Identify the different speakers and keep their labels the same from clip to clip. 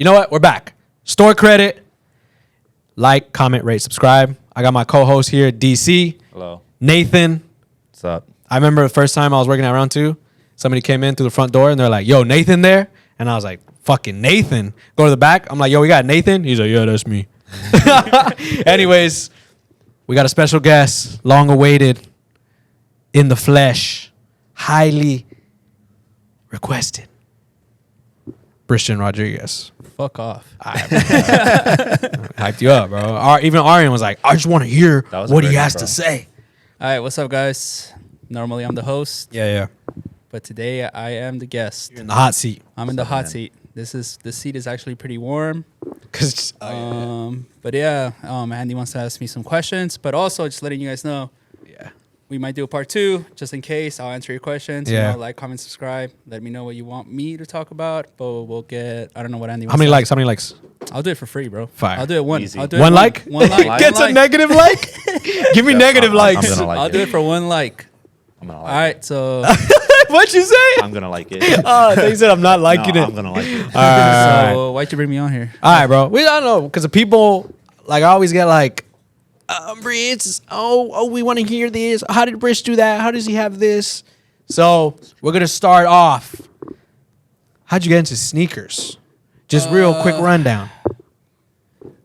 Speaker 1: You know what? We're back. Store credit. Like, comment, rate, subscribe. I got my co-host here, DC.
Speaker 2: Hello.
Speaker 1: Nathan.
Speaker 2: What's up?
Speaker 1: I remember the first time I was working at Round 2, somebody came in through the front door and they're like, yo, Nathan there? And I was like, fucking Nathan. Go to the back. I'm like, yo, we got Nathan? He's like, yeah, that's me. Anyways, we got a special guest, long awaited, in the flesh, highly requested. Briss Rodriguez.
Speaker 3: Fuck off.
Speaker 1: Hyped you up, bro. Even Arian was like, I just want to hear what he has to say.
Speaker 3: All right, what's up, guys? Normally I'm the host,
Speaker 1: Yeah.
Speaker 3: but today I am the guest.
Speaker 1: You're in the hot seat.
Speaker 3: I'm in the hot seat. This seat is actually pretty warm.
Speaker 1: But
Speaker 3: Andy wants to ask me some questions, but also just letting you guys know, we might do a part 2 just in case. I'll answer your questions.
Speaker 1: Yeah.
Speaker 3: You know, like, comment, subscribe. Let me know what you want me to talk about. But we'll get. I don't know what Andy wants.
Speaker 1: How many likes? How many likes?
Speaker 3: I'll do it for free, bro.
Speaker 1: Fire.
Speaker 3: I'll do it one.
Speaker 2: Easy.
Speaker 3: I'll do it
Speaker 1: One like?
Speaker 3: One like.
Speaker 1: Gets a negative like? Give me negative likes.
Speaker 2: I'm gonna like
Speaker 3: I'll
Speaker 2: it.
Speaker 3: do it for one like.
Speaker 2: I'm gonna
Speaker 3: All
Speaker 2: like
Speaker 3: right, so.
Speaker 1: What'd you say?
Speaker 2: I'm gonna like it.
Speaker 1: Oh, they said I'm not liking
Speaker 2: No,
Speaker 1: it.
Speaker 2: I'm gonna like it.
Speaker 1: All right.
Speaker 3: So why'd you bring me on here?
Speaker 1: All right, bro. We don't know because the people like I always get like, Briss. Oh, we want to hear this. How did Briss do that? How does he have this? So we're gonna start off. How'd you get into sneakers? Just real quick rundown.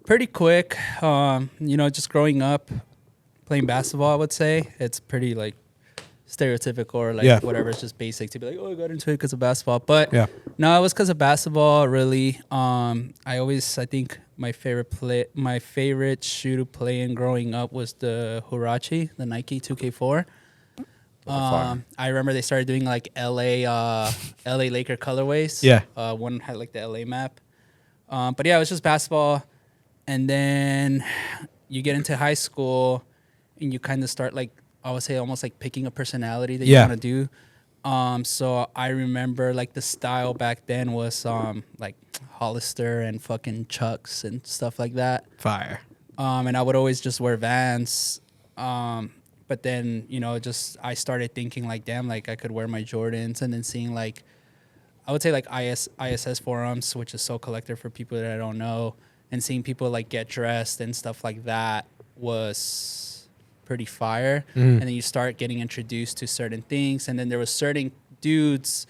Speaker 3: Pretty quick. Just growing up playing basketball, I would say it's pretty like stereotypical or like whatever. It's just basic to be like, oh, I got into it because of basketball. But no, it was because of basketball. Really, I think my favorite shoe to play in growing up was the Huarache, the Nike 2K4. I remember they started doing like LA Laker colorways. Yeah. One had like the LA map. But yeah, it was just basketball. And then you get into high school and you kind of start like, I would say almost like picking a personality that you want to do. So I remember like the style back then was like Hollister and fucking Chucks and stuff like that.
Speaker 1: Fire.
Speaker 3: And I would always just wear Vans. But then, I started thinking like, damn, like I could wear my Jordans, and then seeing like, I would say like ISS forums, which is So Collector for people that I don't know, and seeing people like get dressed and stuff like that was pretty fire. And then you start getting introduced to certain things. And then there was certain dudes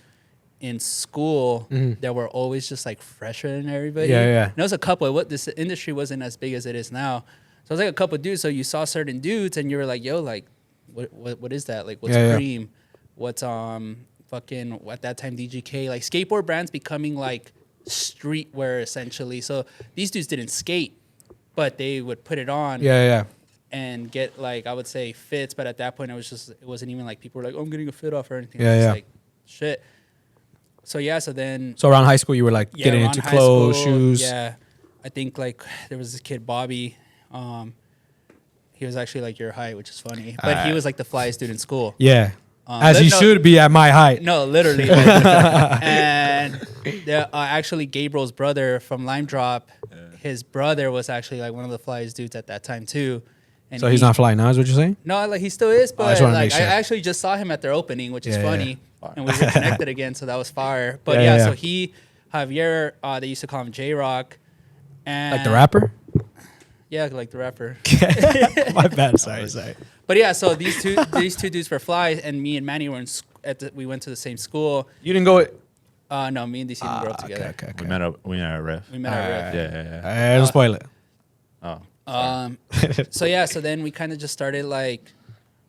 Speaker 3: in school that were always just like fresher than everybody.
Speaker 1: Yeah.
Speaker 3: And there was a couple. This industry wasn't as big as it is now. So it was like a couple dudes. So you saw certain dudes and you were like, yo, like, what is that? Like, what's Cream? What's fucking at that time DGK? Like skateboard brands becoming like streetwear essentially. So these dudes didn't skate, but they would put it on.
Speaker 1: Yeah.
Speaker 3: And get like, I would say fits, but at that point it wasn't even like people were like, oh, I'm getting a fit off or anything.
Speaker 1: Yeah.
Speaker 3: Like shit. So
Speaker 1: So around high school you were like getting into clothes, shoes.
Speaker 3: Yeah. I think like there was this kid Bobby. He was actually like your height, which is funny. But he was like the flyest dude in school.
Speaker 1: Yeah. As he should be at my height.
Speaker 3: No, literally. And actually Gabriel's brother from Lime Drop, his brother was actually like one of the flyest dudes at that time too. And
Speaker 1: so he's not flying now, is what you're saying?
Speaker 3: No, like he still is, but
Speaker 1: I
Speaker 3: like I actually just saw him at their opening, which is funny. And we reconnected again, so that was fire. But so Javier, they used to call him J-Rock. And
Speaker 1: like the rapper?
Speaker 3: Yeah, like the rapper.
Speaker 1: My bad, sorry.
Speaker 3: But yeah, so these two dudes were fly, and me and Manny were we went to the same school.
Speaker 1: You didn't go
Speaker 3: no, me and DC didn't grow up together.
Speaker 1: Okay.
Speaker 2: We met at Riff.
Speaker 3: We met at Riff.
Speaker 2: Yeah.
Speaker 1: Don't spoil it.
Speaker 2: Oh.
Speaker 3: So then we kind of just started like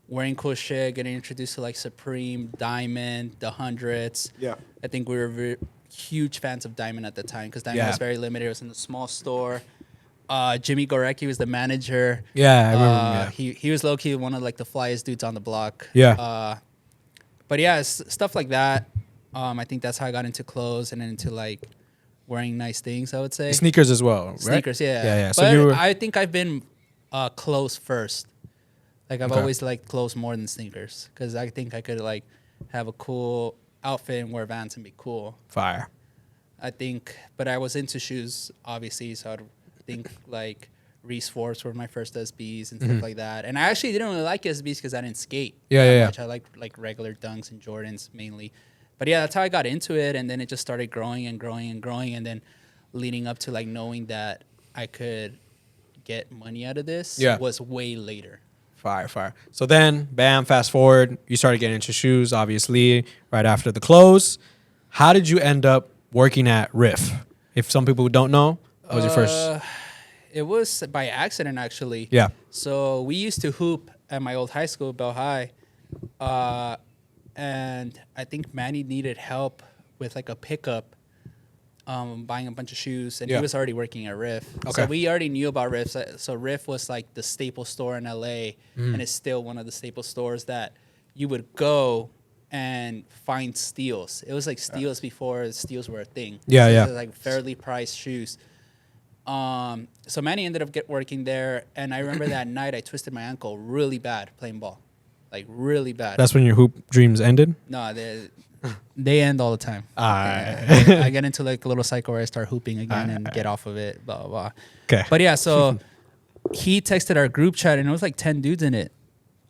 Speaker 3: wearing cool shit, getting introduced to like Supreme, Diamond, the Hundreds.
Speaker 1: Yeah.
Speaker 3: I think we were huge fans of Diamond at the time because Diamond was very limited. It was in a small store. Jimmy Gorecki was the manager.
Speaker 1: Yeah, I remember.
Speaker 3: He was low-key one of like the flyest dudes on the block.
Speaker 1: Yeah.
Speaker 3: But yeah, stuff like that. I think that's how I got into clothes and then into like wearing nice things, I would say.
Speaker 1: Sneakers as well, right?
Speaker 3: Sneakers, yeah.
Speaker 1: Yeah.
Speaker 3: So I think I've been clothes first. Like I've always liked clothes more than sneakers because I think I could like have a cool outfit and wear Vans and be cool.
Speaker 1: Fire.
Speaker 3: I think, but I was into shoes, obviously, so I'd think like Reese Forbes were my first SBs and stuff like that. And I actually didn't really like SBs because I didn't skate much. I liked like regular Dunks and Jordans mainly. But yeah, that's how I got into it, and then it just started growing and growing and growing. And then leading up to like knowing that I could get money out of this
Speaker 1: Yeah.
Speaker 3: was way later.
Speaker 1: Fire. So then, bam, fast forward, you started getting into shoes, obviously, right after the close. How did you end up working at Riff? If some people don't know, what was your first?
Speaker 3: It was by accident, actually.
Speaker 1: Yeah.
Speaker 3: So we used to hoop at my old high school, Bell High. And I think Manny needed help with like a pickup, buying a bunch of shoes. And
Speaker 1: Yeah.
Speaker 3: he was already working at Riff.
Speaker 1: Okay.
Speaker 3: So we already knew about Riff. So Riff was like the staple store in LA. And it's still one of the staple stores that you would go and find steals. It was like steals before steals were a thing.
Speaker 1: Yeah,
Speaker 3: So
Speaker 1: yeah.
Speaker 3: it was like fairly priced shoes. So Manny ended up working there, and I remember that night I twisted my ankle really bad playing ball, like really bad.
Speaker 1: That's when your hoop dreams ended?
Speaker 3: No, they end all the time.
Speaker 1: Alright.
Speaker 3: I get into like a little cycle where I start hooping again and get off of it, blah blah blah.
Speaker 1: Okay.
Speaker 3: But yeah, so he texted our group chat, and it was like 10 dudes in it.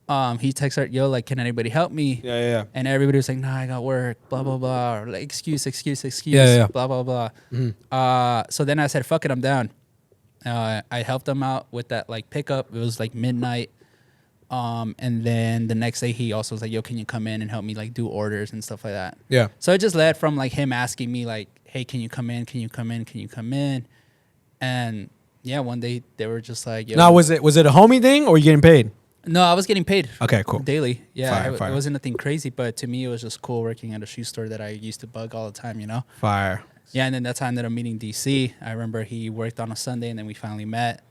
Speaker 3: He texted, yo, like, can anybody help me?
Speaker 1: Yeah.
Speaker 3: And everybody was like, nah, I got work, blah, blah, blah. Or like, excuse,
Speaker 1: Yeah.
Speaker 3: blah, blah, blah. So then I said, fuck it, I'm down. I helped them out with that, like, pickup. It was, like, midnight. And then the next day, he also was like, yo, can you come in and help me, like, do orders and stuff like that?
Speaker 1: Yeah.
Speaker 3: So it just led from, like, him asking me, like, hey, can you come in? Can you come in? Can you come in? And, yeah, one day they were just like, yo.
Speaker 1: Now, was it a homie thing or were you getting paid?
Speaker 3: No, I was getting paid.
Speaker 1: Okay, cool.
Speaker 3: Daily. Yeah,
Speaker 1: Fire.
Speaker 3: it wasn't nothing crazy, but to me, it was just cool working at a shoe store that I used to bug all the time, you know?
Speaker 1: Fire.
Speaker 3: Yeah, and then that's how I ended up meeting DC. I remember he worked on a Sunday, and then we finally met.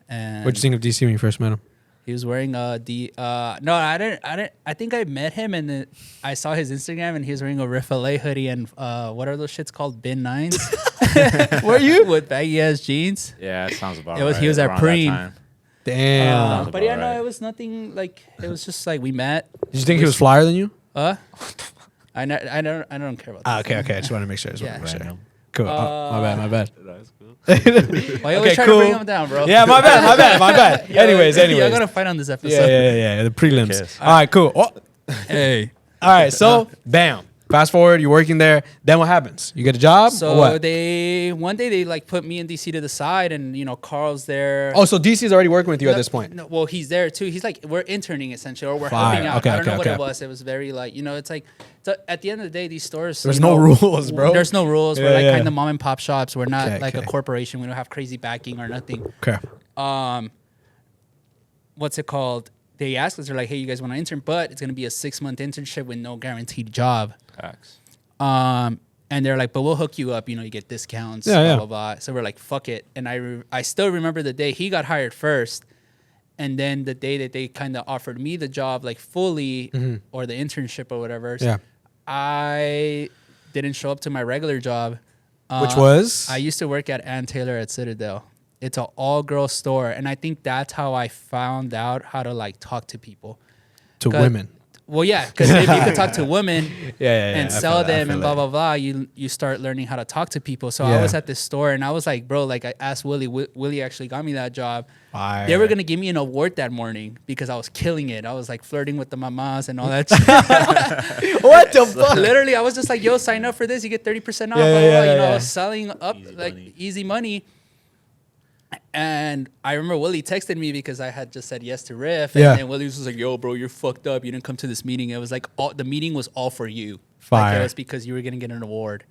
Speaker 3: And
Speaker 1: What'd you think of DC when you first met him?
Speaker 3: he was wearing no, I didn't. I think I met him, and then I saw his Instagram, and he was wearing a Riff LA hoodie and what are those shits called? Bin 9s.
Speaker 1: Were you?
Speaker 3: With baggy ass jeans.
Speaker 2: Yeah, that sounds about
Speaker 3: It was-
Speaker 2: right.
Speaker 3: he was at
Speaker 2: around that
Speaker 3: Preem.
Speaker 2: time.
Speaker 1: Damn.
Speaker 3: But
Speaker 2: about
Speaker 3: yeah, no,
Speaker 2: right.
Speaker 3: it was nothing like. It was just like we met.
Speaker 1: Did you think he was flyer than you?
Speaker 3: I don't care about that.
Speaker 1: Okay. I just want to make sure.
Speaker 3: Yeah.
Speaker 2: Random.
Speaker 1: Cool. My bad.
Speaker 2: That's cool.
Speaker 3: Why you always trying to bring him down, bro?
Speaker 1: Yeah, my bad. Anyways.
Speaker 3: You're gonna fight on this episode.
Speaker 1: Yeah. The prelims.
Speaker 2: Kiss.
Speaker 1: All right, cool. Oh.
Speaker 3: Hey.
Speaker 1: All right, so bam. Fast forward, you're working there. Then what happens? You get a job? or
Speaker 3: So
Speaker 1: what?
Speaker 3: one day they like put me and DC to the side, and Carl's there.
Speaker 1: Oh, so DC is already working with you at this point.
Speaker 3: No, well, he's there too. He's like, we're interning essentially, or we're
Speaker 1: Fire.
Speaker 3: helping out.
Speaker 1: Okay,
Speaker 3: I don't know what
Speaker 1: okay.
Speaker 3: it was. It was very like, it's like, at the end of the day, these stores.
Speaker 1: There's no rules, bro.
Speaker 3: There's no rules.
Speaker 1: Yeah,
Speaker 3: We're like
Speaker 1: yeah.
Speaker 3: kind of mom and pop shops. We're not
Speaker 1: Okay,
Speaker 3: like a
Speaker 1: okay.
Speaker 3: corporation. We don't have crazy backing or nothing.
Speaker 1: Okay.
Speaker 3: What's it called? They asked us, they're like, hey, you guys want to intern, but it's gonna be a 6-month internship with no guaranteed job.
Speaker 2: Facts.
Speaker 3: And they're like, but we'll hook you up. You get discounts.
Speaker 1: Yeah,
Speaker 3: blah,
Speaker 1: yeah.
Speaker 3: blah, blah. So we're like, fuck it. And I still remember the day he got hired first. And then the day that they kind of offered me the job, like fully, or the internship or whatever.
Speaker 1: Yeah.
Speaker 3: I didn't show up to my regular job.
Speaker 1: Which was?
Speaker 3: I used to work at Ann Taylor at Citadel. It's an all-girl store. And I think that's how I found out how to like talk to people.
Speaker 1: To
Speaker 3: 'Cause-
Speaker 1: women.
Speaker 3: Well, yeah, because if you could talk to women
Speaker 1: Yeah.
Speaker 3: and
Speaker 1: I
Speaker 3: sell
Speaker 1: feel that, I
Speaker 3: them
Speaker 1: feel
Speaker 3: and
Speaker 1: that.
Speaker 3: blah, blah, blah, you start learning how to talk to people. So
Speaker 1: Yeah.
Speaker 3: I was at this store and I was like, bro, like I asked Willie. Willie actually got me that job.
Speaker 1: Fire.
Speaker 3: They were going to give me an award that morning because I was killing it. I was like flirting with the mamas and all that shit.
Speaker 1: What the fuck?
Speaker 3: Literally, I was just like, yo, sign up for this. You get 30% off.
Speaker 1: Yeah,
Speaker 3: blah, blah,
Speaker 1: yeah,
Speaker 3: blah.
Speaker 1: yeah.
Speaker 3: I was selling up
Speaker 2: Easy
Speaker 3: like
Speaker 2: money.
Speaker 3: easy money. And I remember Willie texted me because I had just said yes to Riff.
Speaker 1: Yeah.
Speaker 3: And Willie was like, yo, bro, you're fucked up. You didn't come to this meeting. It was like, the meeting was all for you.
Speaker 1: Fire.
Speaker 3: Like, it was because you were going to get an award.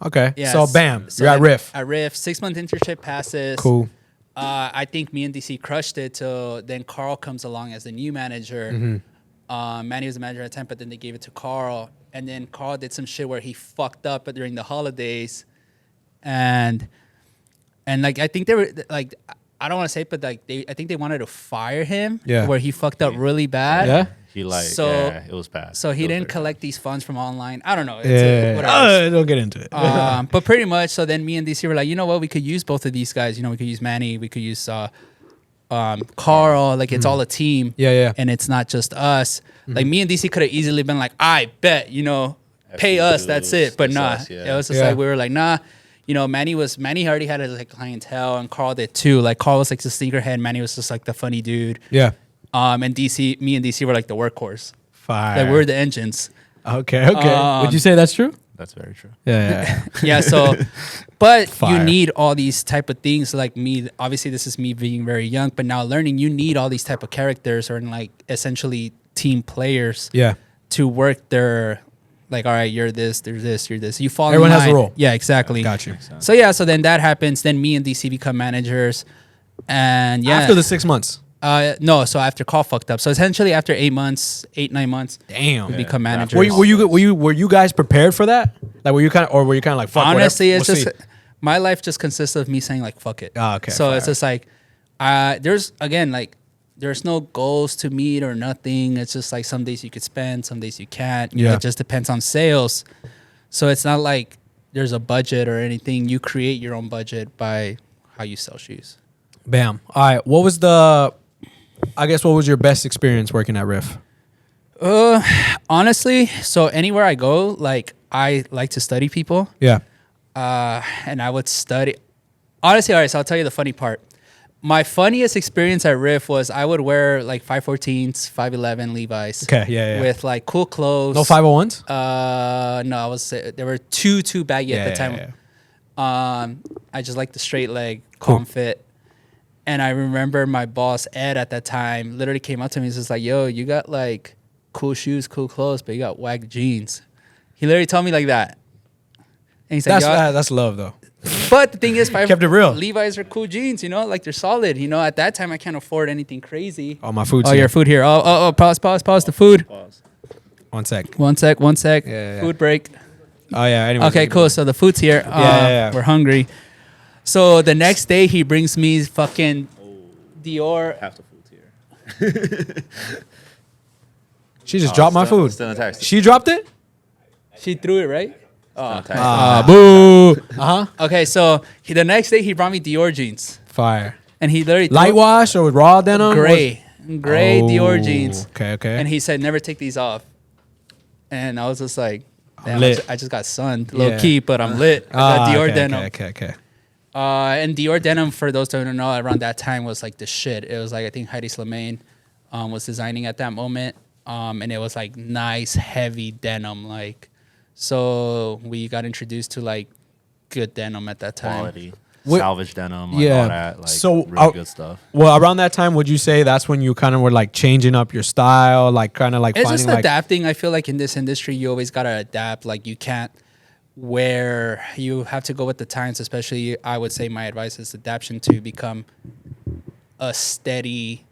Speaker 1: Okay.
Speaker 3: Yeah,
Speaker 1: So bam,
Speaker 3: so
Speaker 1: you're at
Speaker 3: then
Speaker 1: Riff.
Speaker 3: At Riff, 6-month internship passes.
Speaker 1: Cool.
Speaker 3: I think me and DC crushed it till then Carl comes along as the new manager.
Speaker 1: Mm-hmm.
Speaker 3: Manny was the manager at 10, but then they gave it to Carl. And then Carl did some shit where he fucked up during the holidays. And like, I think they were like, I don't want to say it, but like I think they wanted to fire him.
Speaker 1: Yeah.
Speaker 3: Where he fucked up really bad.
Speaker 1: Yeah?
Speaker 2: He
Speaker 3: So-
Speaker 2: it was bad.
Speaker 3: So he
Speaker 2: It was
Speaker 3: didn't
Speaker 2: very
Speaker 3: collect these funds from online. I don't know. It's
Speaker 1: Yeah.
Speaker 3: whatever.
Speaker 1: Don't get into it.
Speaker 3: But pretty much, so then me and DC were like, you know what? We could use both of these guys. We could use Manny. We could use Carl. Like, it's all a team.
Speaker 1: Yeah.
Speaker 3: And it's not just us. Like, me and DC could have easily been like, I bet, pay us. That's it. But
Speaker 2: It's
Speaker 3: nah.
Speaker 2: us, yeah.
Speaker 3: It was just
Speaker 1: Yeah.
Speaker 3: like, we were like, nah. Manny already had like clientele, and Carl did too. Like, Carl was like the sneakerhead. Manny was just like the funny dude.
Speaker 1: Yeah.
Speaker 3: And me and DC were like the workhorse.
Speaker 1: Fire.
Speaker 3: Like, we were the engines.
Speaker 1: Okay. Would you say that's true?
Speaker 2: That's very true.
Speaker 1: Yeah.
Speaker 3: Yeah, so but
Speaker 1: Fire.
Speaker 3: you need all these type of things like me. Obviously this is me being very young, but now learning you need all these type of characters or like essentially team players
Speaker 1: Yeah.
Speaker 3: to work their like, all right, you're this, there's this, you're this. You fall
Speaker 1: Everyone
Speaker 3: in
Speaker 1: has a
Speaker 3: line.
Speaker 1: role.
Speaker 3: Yeah, exactly.
Speaker 1: Got you.
Speaker 3: So yeah, so then that happens. Then me and DC become managers. And yeah.
Speaker 1: After the 6 months.
Speaker 3: No, so after Call fucked up. So essentially after 8 months, 9 months,
Speaker 1: Damn.
Speaker 3: we become
Speaker 2: Yeah.
Speaker 3: managers.
Speaker 1: Were you guys prepared for that? Like were you kind of like fuck
Speaker 3: Honestly,
Speaker 1: whatever,
Speaker 3: it's
Speaker 1: we'll
Speaker 3: just
Speaker 1: see.
Speaker 3: my life just consists of me saying like fuck it.
Speaker 1: Ah, okay,
Speaker 3: So
Speaker 1: fire.
Speaker 3: it's just like there's again like there's no goals to meet or nothing. It's just like some days you could spend, some days you can't. You know,
Speaker 1: Yeah.
Speaker 3: it just depends on sales. So it's not like there's a budget or anything. You create your own budget by how you sell shoes.
Speaker 1: Bam. All right. What was your best experience working at Riff?
Speaker 3: Honestly, so anywhere I go, like I like to study people.
Speaker 1: Yeah.
Speaker 3: And I would study. Honestly, all right, so I'll tell you the funny part. My funniest experience at Riff was I would wear like 514s, 511 Levi's.
Speaker 1: Okay. Yeah.
Speaker 3: With like cool clothes.
Speaker 1: No 501s?
Speaker 3: No, there were too baggy at the time.
Speaker 1: Yeah.
Speaker 3: I just like the straight leg,
Speaker 1: Cool.
Speaker 3: calm fit. And I remember my boss, Ed, at that time, literally came up to me and was just like, yo, you got like cool shoes, cool clothes, but you got whack jeans. He literally told me like that. And he's like,
Speaker 1: That's love though.
Speaker 3: but the thing is,
Speaker 1: Kept it real.
Speaker 3: Levi's are cool jeans, you know, like they're solid. You know, at that time, I can't afford anything crazy.
Speaker 1: Oh, my food's
Speaker 3: Oh,
Speaker 1: here.
Speaker 3: your food here. Oh, pause the food.
Speaker 2: Pause.
Speaker 1: 1 sec.
Speaker 3: One sec.
Speaker 1: Yeah.
Speaker 3: Food break.
Speaker 1: Oh yeah. Anyway.
Speaker 3: Okay, cool. So the food's here.
Speaker 1: Yeah.
Speaker 3: We're hungry. So the next day, he brings me fucking Dior.
Speaker 2: Half the food's here.
Speaker 1: She just dropped my food.
Speaker 2: Still in taxi.
Speaker 1: She dropped it?
Speaker 3: She threw it, right?
Speaker 2: Still in taxi.
Speaker 1: Boo. Uh-huh.
Speaker 3: Okay, so the next day, he brought me Dior jeans.
Speaker 1: Fire.
Speaker 3: And he literally
Speaker 1: Light wash or with raw denim?
Speaker 3: gray
Speaker 1: Oh,
Speaker 3: Dior jeans.
Speaker 1: Okay.
Speaker 3: And he said, never take these off. And I was just like, damn,
Speaker 1: lit.
Speaker 3: I just got sunned low
Speaker 1: Yeah.
Speaker 3: key, but I'm lit. I got Dior denim.
Speaker 1: Okay.
Speaker 3: And Dior denim, for those who don't know, around that time was like the shit. It was like, I think Heidi Slimane was designing at that moment. And it was like nice, heavy denim. Like, so we got introduced to like good denim at that time.
Speaker 2: Quality.
Speaker 1: What-
Speaker 2: Salvage denim. Like
Speaker 1: Yeah.
Speaker 2: all that. Like
Speaker 1: So,
Speaker 2: really good stuff.
Speaker 1: Well, around that time, would you say that's when you kind of were like changing up your style, like kind of like
Speaker 3: It's
Speaker 1: finding
Speaker 3: just
Speaker 1: like
Speaker 3: adapting. I feel like in this industry, you always got to adapt. Like, you can't you have to go with the times, especially, I would say my advice is adaptation to become a steady,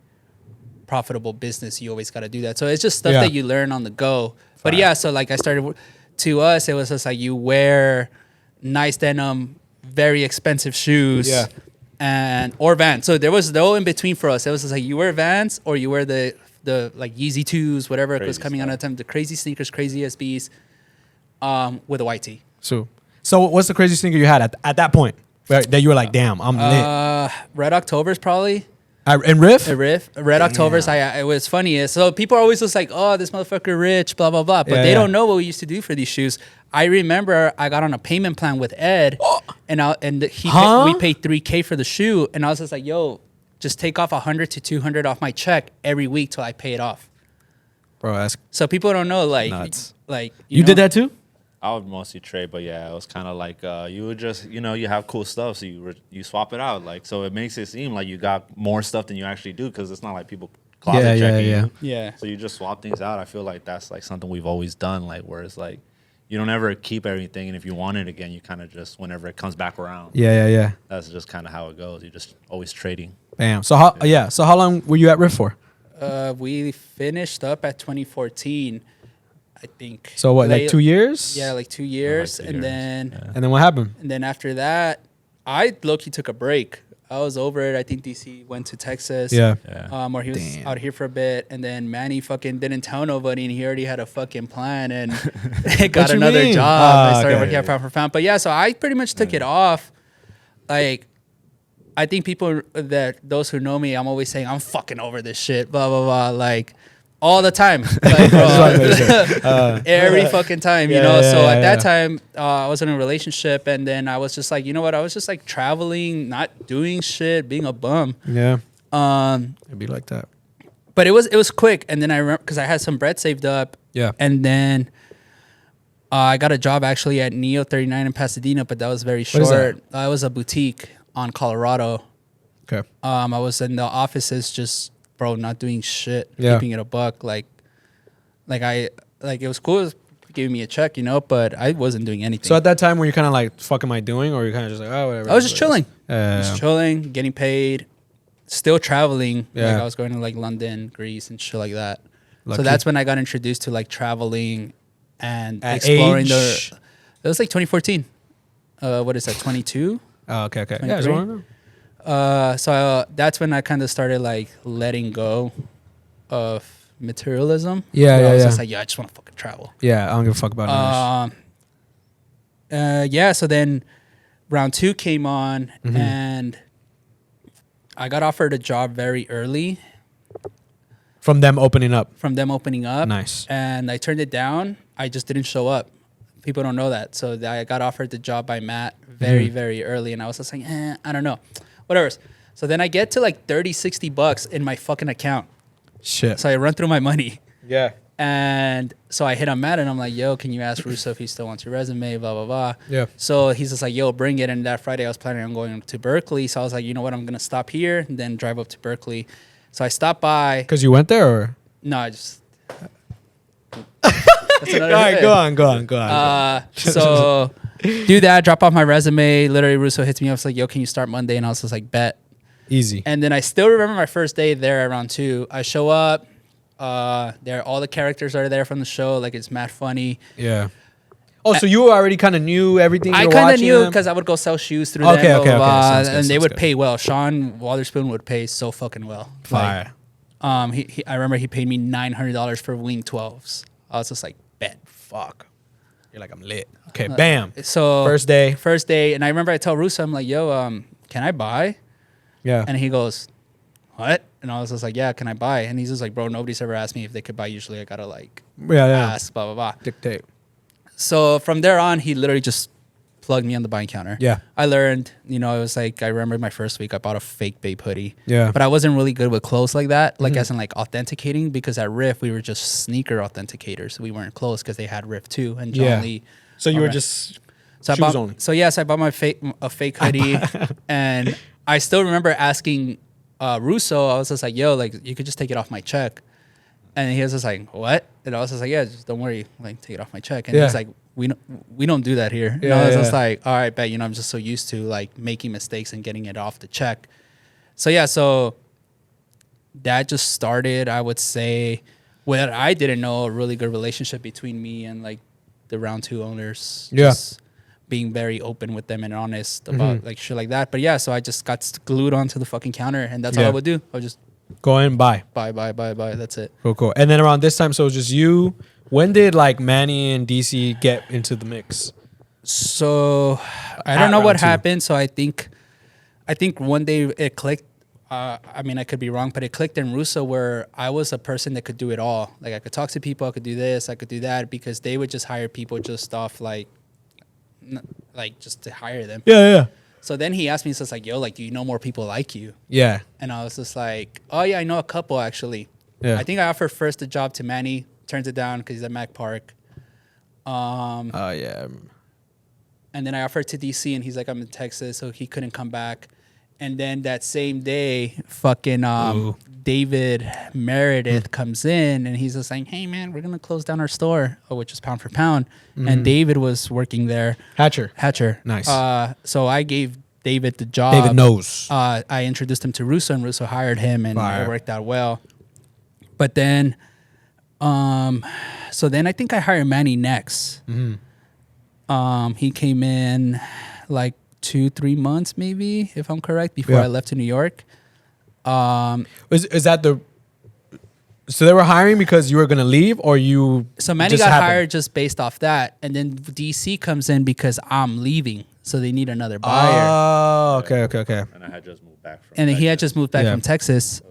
Speaker 3: profitable business. You always got to do that. So it's just stuff
Speaker 1: Yeah.
Speaker 3: that you learn on the go. But yeah, so like to us, it was just like you wear nice denim, very expensive shoes.
Speaker 1: Yeah.
Speaker 3: Or Vans. So there was no in between for us. It was just like you wear Vans or you wear the like Yeezy 2s, whatever was
Speaker 2: Crazy
Speaker 3: coming out
Speaker 2: stuff.
Speaker 3: at the time, the crazy sneakers, crazy SBs, with a white tee.
Speaker 1: so what's the crazy sneaker you had at that point that you were like, damn, I'm lit?
Speaker 3: Red Octobers probably.
Speaker 1: And Riff?
Speaker 3: A Riff. Red Octobers. It was funny. So people are always just like, oh, this motherfucker rich, blah, blah, blah. But they don't know what we used to do for these shoes. I remember I got on a payment plan with Ed, and we paid $3K for the shoe, and I was just like, yo, just take off $100 to $200 off my check every week till I pay it off.
Speaker 1: Bro, that's
Speaker 3: So people don't know, like,
Speaker 1: nuts.
Speaker 3: like
Speaker 1: You
Speaker 3: know?
Speaker 1: did that too?
Speaker 2: I would mostly trade, but yeah, it was kind of like you would just, you have cool stuff, so you swap it out, like, so it makes it seem like you got more stuff than you actually do, because it's not like people closet checking you.
Speaker 3: Yeah.
Speaker 2: So you just swap things out. I feel like that's like something we've always done, like where it's like you don't ever keep everything, and if you want it again, you kind of just whenever it comes back around.
Speaker 1: Yeah.
Speaker 2: That's just kind of how it goes. You're just always trading.
Speaker 1: Bam. So how long were you at Riff for?
Speaker 3: We finished up at 2014, I think.
Speaker 1: So what, like 2 years?
Speaker 3: Yeah, like 2 years.
Speaker 2: 2
Speaker 3: And
Speaker 2: years.
Speaker 3: then
Speaker 1: And then what happened?
Speaker 3: and then after that, I low-key took a break. I was over it. I think DC went to Texas.
Speaker 1: Yeah.
Speaker 3: Or he was
Speaker 1: Damn.
Speaker 3: out here for a bit, and then Manny fucking didn't tell nobody, and he already had a fucking plan and got
Speaker 1: you
Speaker 3: another
Speaker 1: mean?
Speaker 3: job. I started
Speaker 1: Okay.
Speaker 3: working at Pound for Pound. But yeah, so I pretty much took it off. Like, I think those who know me, I'm always saying I'm fucking over this shit, blah blah blah, like all the time, like, bro, every fucking time, you know. So at that time, I was in a relationship, and then I was just like, you know what? I was just like traveling, not doing shit, being a bum.
Speaker 1: Yeah. It'd be like that.
Speaker 3: But it was quick, and then I remember because I had some bread saved up.
Speaker 1: Yeah.
Speaker 3: And then I got a job actually at Neo 39 in Pasadena, but that was very
Speaker 1: What is
Speaker 3: short. I was a boutique on Colorado.
Speaker 1: Okay.
Speaker 3: I was in the offices just, bro, not doing shit,
Speaker 1: Yeah.
Speaker 3: keeping it a buck. Like it was cool. It was giving me a check, but I wasn't doing anything.
Speaker 1: So at that time, were you kind of like, fuck am I doing? Or you're kind of just like, oh, whatever.
Speaker 3: I was just chilling.
Speaker 1: Yeah.
Speaker 3: Just chilling, getting paid, still traveling.
Speaker 1: Yeah.
Speaker 3: Like I was going to like London, Greece, and shit like that.
Speaker 1: Lucky.
Speaker 3: So that's when I got introduced to like traveling and
Speaker 1: At
Speaker 3: exploring
Speaker 1: age?
Speaker 3: It was like 2014. What is that? 22.
Speaker 1: Oh, okay. Yeah,
Speaker 3: 23? That's when I kind of started like letting go of materialism.
Speaker 1: Yeah,
Speaker 3: Where I was
Speaker 1: yeah.
Speaker 3: just like, I just want to fucking travel.
Speaker 1: Yeah, I don't give a fuck about English.
Speaker 3: So then round 2 came on, and I got offered a job very early
Speaker 1: From them opening up.
Speaker 3: Nice. And I turned it down. I just didn't show up. People don't know that. So I got offered the job by Matt very, very early. And I was just like, I don't know. Whatever. So then I get to like $30-$60 in my fucking account.
Speaker 1: Shit.
Speaker 3: So I run through my money.
Speaker 1: Yeah.
Speaker 3: And so I hit on Matt and I'm like, yo, can you ask Russo if he still wants your resume, blah, blah, blah.
Speaker 1: Yeah.
Speaker 3: So he's just like, yo, bring it. And that Friday I was planning on going to Berkeley. So I was like, you know what? I'm going to stop here and then drive up to Berkeley. So I stopped by.
Speaker 1: Because you went there or?
Speaker 3: No, I just... That's another
Speaker 1: All right,
Speaker 3: thing.
Speaker 1: go on.
Speaker 3: So do that, drop off my resume. Literally, Russo hits me up. It's like, yo, can you start Monday? And I was just like, bet.
Speaker 1: Easy.
Speaker 3: And then I still remember my first day there around 2. I show up. All the characters are there from the show. Like, it's mad funny.
Speaker 1: Yeah. Oh, so you already kind of knew everything
Speaker 3: I kind of knew because I would go sell shoes through them. Blah, blah, blah,
Speaker 1: Sounds good,
Speaker 3: and they
Speaker 1: sounds
Speaker 3: would
Speaker 1: good.
Speaker 3: pay well. Sean Waterspoon would pay so fucking well.
Speaker 1: Fire.
Speaker 3: I remember he paid me $900 for wing 12s. I was just like, bet.
Speaker 1: Fuck. You're like, I'm lit. Okay, bam.
Speaker 3: So
Speaker 1: First day.
Speaker 3: And I remember I tell Russo, I'm like, yo, can I buy?
Speaker 1: Yeah.
Speaker 3: And he goes, what? And I was just like, yeah, can I buy? And he's just like, bro, nobody's ever asked me if they could buy. Usually I gotta like ask, blah, blah, blah.
Speaker 1: Dictate.
Speaker 3: So from there on, he literally just plugged me on the buying counter.
Speaker 1: Yeah.
Speaker 3: I learned, it was like, I remember my first week, I bought a fake Bape hoodie.
Speaker 1: Yeah.
Speaker 3: But I wasn't really good with clothes like that, like as in like authenticating, because at Riff, we were just sneaker authenticators. We weren't clothes because they had Riff too. And John Lee.
Speaker 1: So you were just
Speaker 3: so
Speaker 1: shoes only.
Speaker 3: So yes, I bought a fake hoodie. And I still remember asking Russo, I was just like, yo, like, you could just take it off my check. And he was just like, what? And I was just like, yeah, just don't worry, like, take it off my check. And he was like, we don't do that here. And I was just like, all right, bet, I'm just so used to like making mistakes and getting it off the check. So yeah, so that just started, I would say, what I didn't know, a really good relationship between me and like the round 2 owners.
Speaker 1: Yeah.
Speaker 3: Just being very open with them and honest about like shit like that. But yeah, so I just got glued onto the fucking counter and that's all I would do. I would just
Speaker 1: go in and buy.
Speaker 3: buy. That's it.
Speaker 1: Cool. And then around this time, so it was just you. When did like Manny and DC get into the mix?
Speaker 3: So I don't know what happened. So I think one day it clicked. I mean, I could be wrong, but it clicked in Russo where I was a person that could do it all. Like I could talk to people, I could do this, I could do that, because they would just hire people just off like just to hire them.
Speaker 1: Yeah.
Speaker 3: So then he asked me, so it's like, yo, like, do you know more people like you?
Speaker 1: Yeah.
Speaker 3: And I was just like, oh yeah, I know a couple actually.
Speaker 1: Yeah.
Speaker 3: I think I offered first the job to Manny, turns it down because he's at Mac Park.
Speaker 1: Oh yeah.
Speaker 3: And then I offered to DC, and he's like, I'm in Texas, so he couldn't come back. And then that same day, fucking David Meredith comes in, and he's just like, hey, man, we're going to close down our store, which is Pound for Pound. And David was working there. Hatcher.
Speaker 1: Nice.
Speaker 3: So I gave David the job.
Speaker 1: David knows.
Speaker 3: I introduced him to Russo, and Russo hired him, and
Speaker 1: Fire.
Speaker 3: it worked out well. But then, so then I think I hired Manny next. He came in like 2-3 months, maybe, if I'm correct, before I left to New York.
Speaker 1: Is that the? So they were hiring because you were gonna leave, or you?
Speaker 3: So Manny
Speaker 1: just
Speaker 3: got
Speaker 1: happened?
Speaker 3: hired just based off that, and then DC comes in because I'm leaving, so they need another buyer.
Speaker 1: Oh, okay.
Speaker 2: And I had just moved back from
Speaker 3: And then he had
Speaker 2: Texas.
Speaker 3: just moved back
Speaker 1: Yeah.
Speaker 3: from Texas.
Speaker 2: So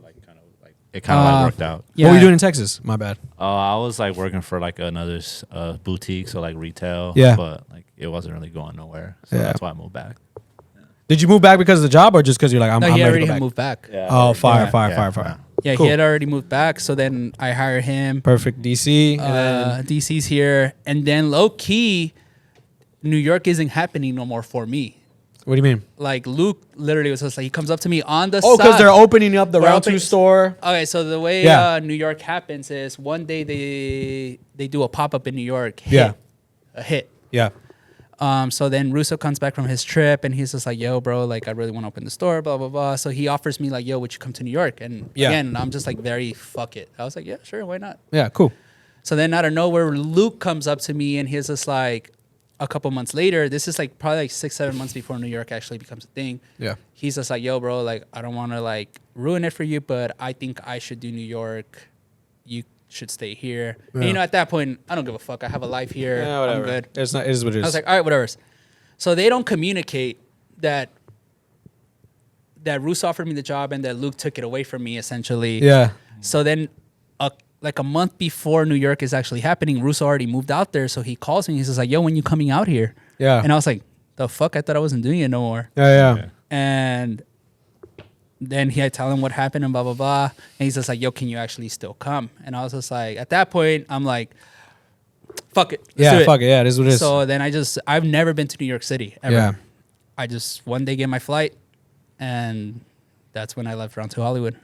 Speaker 2: it kind of like worked out.
Speaker 3: Yeah.
Speaker 1: What were you doing in Texas? My bad.
Speaker 2: I was like working for like another boutique, so like retail.
Speaker 1: Yeah.
Speaker 2: But like it wasn't really going nowhere, so
Speaker 1: Yeah.
Speaker 2: that's why I moved back.
Speaker 1: Did you move back because of the job, or just because you're like, I'm
Speaker 3: No,
Speaker 1: ready
Speaker 3: he
Speaker 1: to
Speaker 3: already
Speaker 1: go
Speaker 3: had
Speaker 1: back?
Speaker 3: moved back.
Speaker 2: Yeah.
Speaker 1: Oh, fire.
Speaker 3: Yeah,
Speaker 1: Cool.
Speaker 3: he had already moved back. So then I hire him.
Speaker 1: Perfect. DC. And then,
Speaker 3: DC's here, and then low key, New York isn't happening no more for me.
Speaker 1: what do you mean?
Speaker 3: Like Luke literally was just like he comes up to me on the
Speaker 1: Oh,
Speaker 3: side.
Speaker 1: because they're opening up the
Speaker 3: They're
Speaker 1: round 2
Speaker 3: opening-
Speaker 1: store.
Speaker 3: Okay, so the way
Speaker 1: Yeah.
Speaker 3: New York happens is one day they do a pop up in New York.
Speaker 1: Yeah.
Speaker 3: A hit.
Speaker 1: Yeah.
Speaker 3: So then Russo comes back from his trip and he's just like, yo, bro, like I really want to open the store, blah, blah, blah. So he offers me like, yo, would you come to New York? And
Speaker 1: Yeah.
Speaker 3: again, I'm just like very fuck it. I was like, yeah, sure, why not?
Speaker 1: Yeah. Cool.
Speaker 3: So then out of nowhere, Luke comes up to me and he's just like, a couple months later, this is like probably like 6-7 months before New York actually becomes a thing.
Speaker 1: Yeah.
Speaker 3: He's just like, yo, bro, like I don't want to like ruin it for you, but I think I should do New York. You should stay here.
Speaker 1: Yeah.
Speaker 3: And, at that point, I don't give a fuck. I have a life here.
Speaker 1: Yeah, whatever.
Speaker 3: I'm good.
Speaker 1: It's not. It is what it is.
Speaker 3: I was like, all right, whatever. So they don't communicate that Roos offered me the job and that Luke took it away from me, essentially.
Speaker 1: yeah.
Speaker 3: So then, like a month before New York is actually happening, Russo already moved out there. So he calls me. He's just like, yo, when you coming out here?
Speaker 1: Yeah.
Speaker 3: And I was like, the fuck? I thought I wasn't doing it no more.
Speaker 1: Yeah.
Speaker 3: And then I tell him what happened and blah, blah, blah. And he's just like, yo, can you actually still come? And I was just like, at that point, I'm like, fuck it. Let's do
Speaker 1: Yeah.
Speaker 3: it.
Speaker 1: Fuck it. Yeah. It is what it is.
Speaker 3: So then I've never been to New York City ever.
Speaker 1: Yeah.
Speaker 3: I just one day get my flight, and that's when I left Round 2 Hollywood.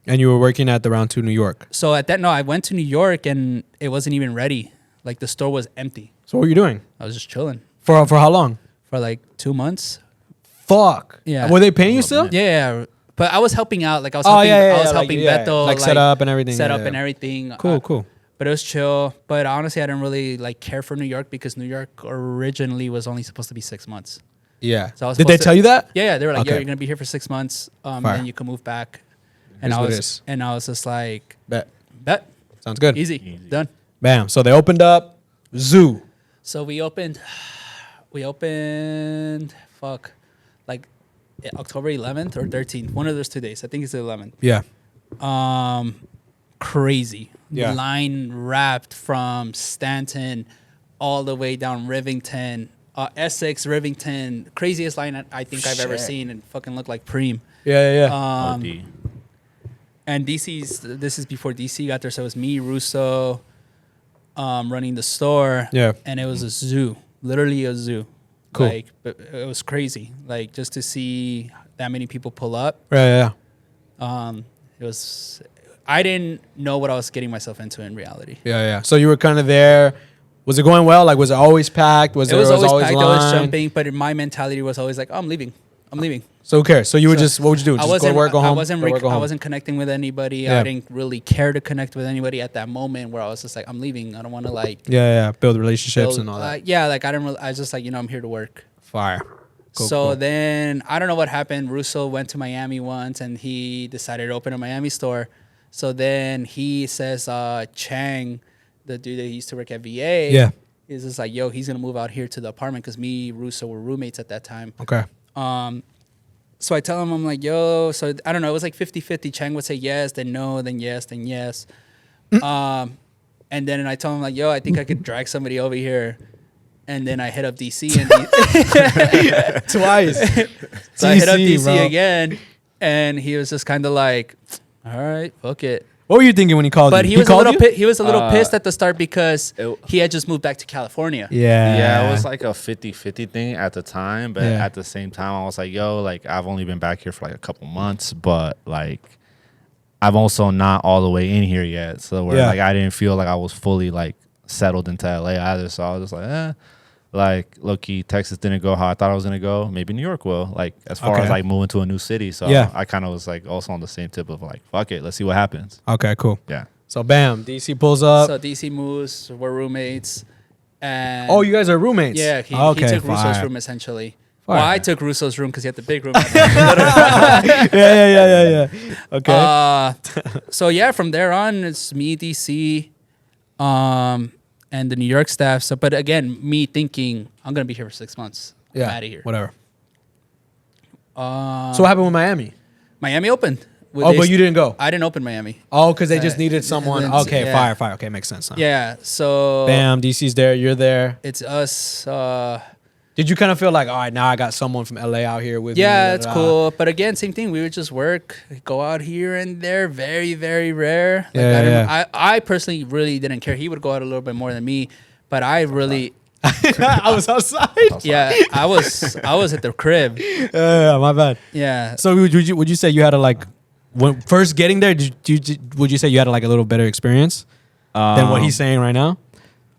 Speaker 1: And you were working at the round 2 New York.
Speaker 3: So I went to New York and it wasn't even ready. Like the store was empty.
Speaker 1: So what were you doing?
Speaker 3: I was just chilling
Speaker 1: For how long?
Speaker 3: for like 2 months.
Speaker 1: Fuck.
Speaker 3: Yeah.
Speaker 1: Were they paying you still?
Speaker 3: Yeah, but I was helping out. Like I was
Speaker 1: Oh,
Speaker 3: helping,
Speaker 1: yeah, yeah,
Speaker 3: I was
Speaker 1: yeah,
Speaker 3: helping
Speaker 1: like, yeah,
Speaker 3: Beto
Speaker 1: like set up and everything.
Speaker 3: set
Speaker 1: Yeah,
Speaker 3: up
Speaker 1: yeah.
Speaker 3: and everything.
Speaker 1: Cool. Cool.
Speaker 3: But it was chill. But honestly, I didn't really like care for New York because New York originally was only supposed to be 6 months.
Speaker 1: Yeah.
Speaker 3: So I was
Speaker 1: Did they
Speaker 3: supposed to-
Speaker 1: tell you that?
Speaker 3: Yeah, they were like,
Speaker 1: Okay.
Speaker 3: "Yo, you're gonna be here for 6 months,
Speaker 1: Fire.
Speaker 3: then you can move back." And
Speaker 1: Here's
Speaker 3: I
Speaker 1: what it
Speaker 3: was,
Speaker 1: is.
Speaker 3: and I was just like,
Speaker 1: Bet.
Speaker 3: "Bet,
Speaker 1: Sounds good.
Speaker 3: easy, done."
Speaker 1: Bam. So they opened up Zoo.
Speaker 3: So we opened, fuck, like October 11th or 13th, one of those 2 days. I think it's the 11th.
Speaker 1: Yeah.
Speaker 3: Crazy.
Speaker 1: Yeah.
Speaker 3: Line wrapped from Stanton all the way down Rivington, Essex, Rivington. Craziest line I think I've ever
Speaker 1: Shit.
Speaker 3: seen, and fucking looked like Preem.
Speaker 1: Yeah.
Speaker 2: OD.
Speaker 3: And this is before DC got there, so it was me, Russo, running the store.
Speaker 1: Yeah.
Speaker 3: And it was a zoo, literally a zoo.
Speaker 1: Cool.
Speaker 3: Like, but it was crazy. Like, just to see that many people pull up.
Speaker 1: Yeah.
Speaker 3: It was, I didn't know what I was getting myself into in reality.
Speaker 1: Yeah. So you were kind of there. Was it going well? Like, was it always packed?
Speaker 3: It was always packed,
Speaker 1: line?
Speaker 3: always jumping, but my mentality was always like, oh, I'm leaving.
Speaker 1: So who cares? So you would just, what would you do? Just go to work, go home?
Speaker 3: I wasn't connecting with anybody.
Speaker 1: Yeah.
Speaker 3: I didn't really care to connect with anybody at that moment where I was just like, I'm leaving. I don't want to like
Speaker 1: Yeah. Build relationships
Speaker 3: build-
Speaker 1: and all that.
Speaker 3: yeah, like I was just like, I'm here to work.
Speaker 1: Fire. Cool,
Speaker 3: So
Speaker 1: cool.
Speaker 3: then I don't know what happened. Russo went to Miami once and he decided to open a Miami store. So then he says, Chang, the dude that used to work at VA,
Speaker 1: Yeah.
Speaker 3: is just like, yo, he's gonna move out here to the apartment because me, Russo were roommates at that time.
Speaker 1: Okay.
Speaker 3: So I tell him, I'm like, yo, so I don't know, it was like 50-50. Chang would say yes, then no, then yes, then yes. And then I tell him like, yo, I think I could drag somebody over here. And then I hit up DC and
Speaker 1: Twice.
Speaker 3: so I hit up
Speaker 1: DC,
Speaker 3: DC
Speaker 1: bro.
Speaker 3: again, and he was just kind of like, all right, fuck it.
Speaker 1: What were you thinking when he called
Speaker 3: But
Speaker 1: you?
Speaker 3: he was a
Speaker 1: called
Speaker 3: little
Speaker 1: you?
Speaker 3: he was a little pissed at the start because he had just moved back to California.
Speaker 2: Yeah, it was like a 50-50 thing at the time, but
Speaker 1: Yeah.
Speaker 2: at the same time, I was like, yo, like, I've only been back here for like a couple months, but like, I'm also not all the way in here yet. So where
Speaker 1: Yeah.
Speaker 2: like, I didn't feel like I was fully like settled into LA either. So I was just like, like, low-key, Texas didn't go how I thought I was going to go. Maybe New York will, like, as far
Speaker 1: Okay.
Speaker 2: as like moving to a new city. So
Speaker 1: Yeah.
Speaker 2: I kind of was like also on the same tip of like, fuck it, let's see what happens.
Speaker 1: Okay, cool.
Speaker 2: Yeah.
Speaker 1: So bam, DC pulls up.
Speaker 3: So DC moves, we're roommates. And
Speaker 1: Oh, you guys are roommates?
Speaker 3: yeah, he took Russo's room essentially.
Speaker 1: Fire.
Speaker 3: Well, I took Russo's room because he had the big room.
Speaker 1: Yeah. Okay.
Speaker 3: So yeah, from there on, it's me, DC, and the New York staff. So, but again, me thinking I'm gonna be here for 6 months. I'm out of here.
Speaker 1: Whatever. So what happened with Miami?
Speaker 3: Miami opened.
Speaker 1: Oh, but you didn't go.
Speaker 3: I didn't open Miami.
Speaker 1: Oh, because they just needed someone.
Speaker 3: then-
Speaker 1: Okay,
Speaker 3: yeah.
Speaker 1: fire. Okay, makes sense. Now.
Speaker 3: Yeah. So
Speaker 1: Bam, DC's there. You're there.
Speaker 3: it's us.
Speaker 1: Did you kind of feel like, all right, now I got someone from LA out here with me?
Speaker 3: Yeah, it's cool. But again, same thing. We would just work, go out here and there. Very, very rare. Like I personally really didn't care. He would go out a little bit more than me, but I really.
Speaker 1: I was outside.
Speaker 3: Yeah, I was at the crib.
Speaker 1: Yeah, my bad.
Speaker 3: Yeah.
Speaker 1: So would you say you had to like, when first getting there, would you say you had like a little better experience than what he's saying right now?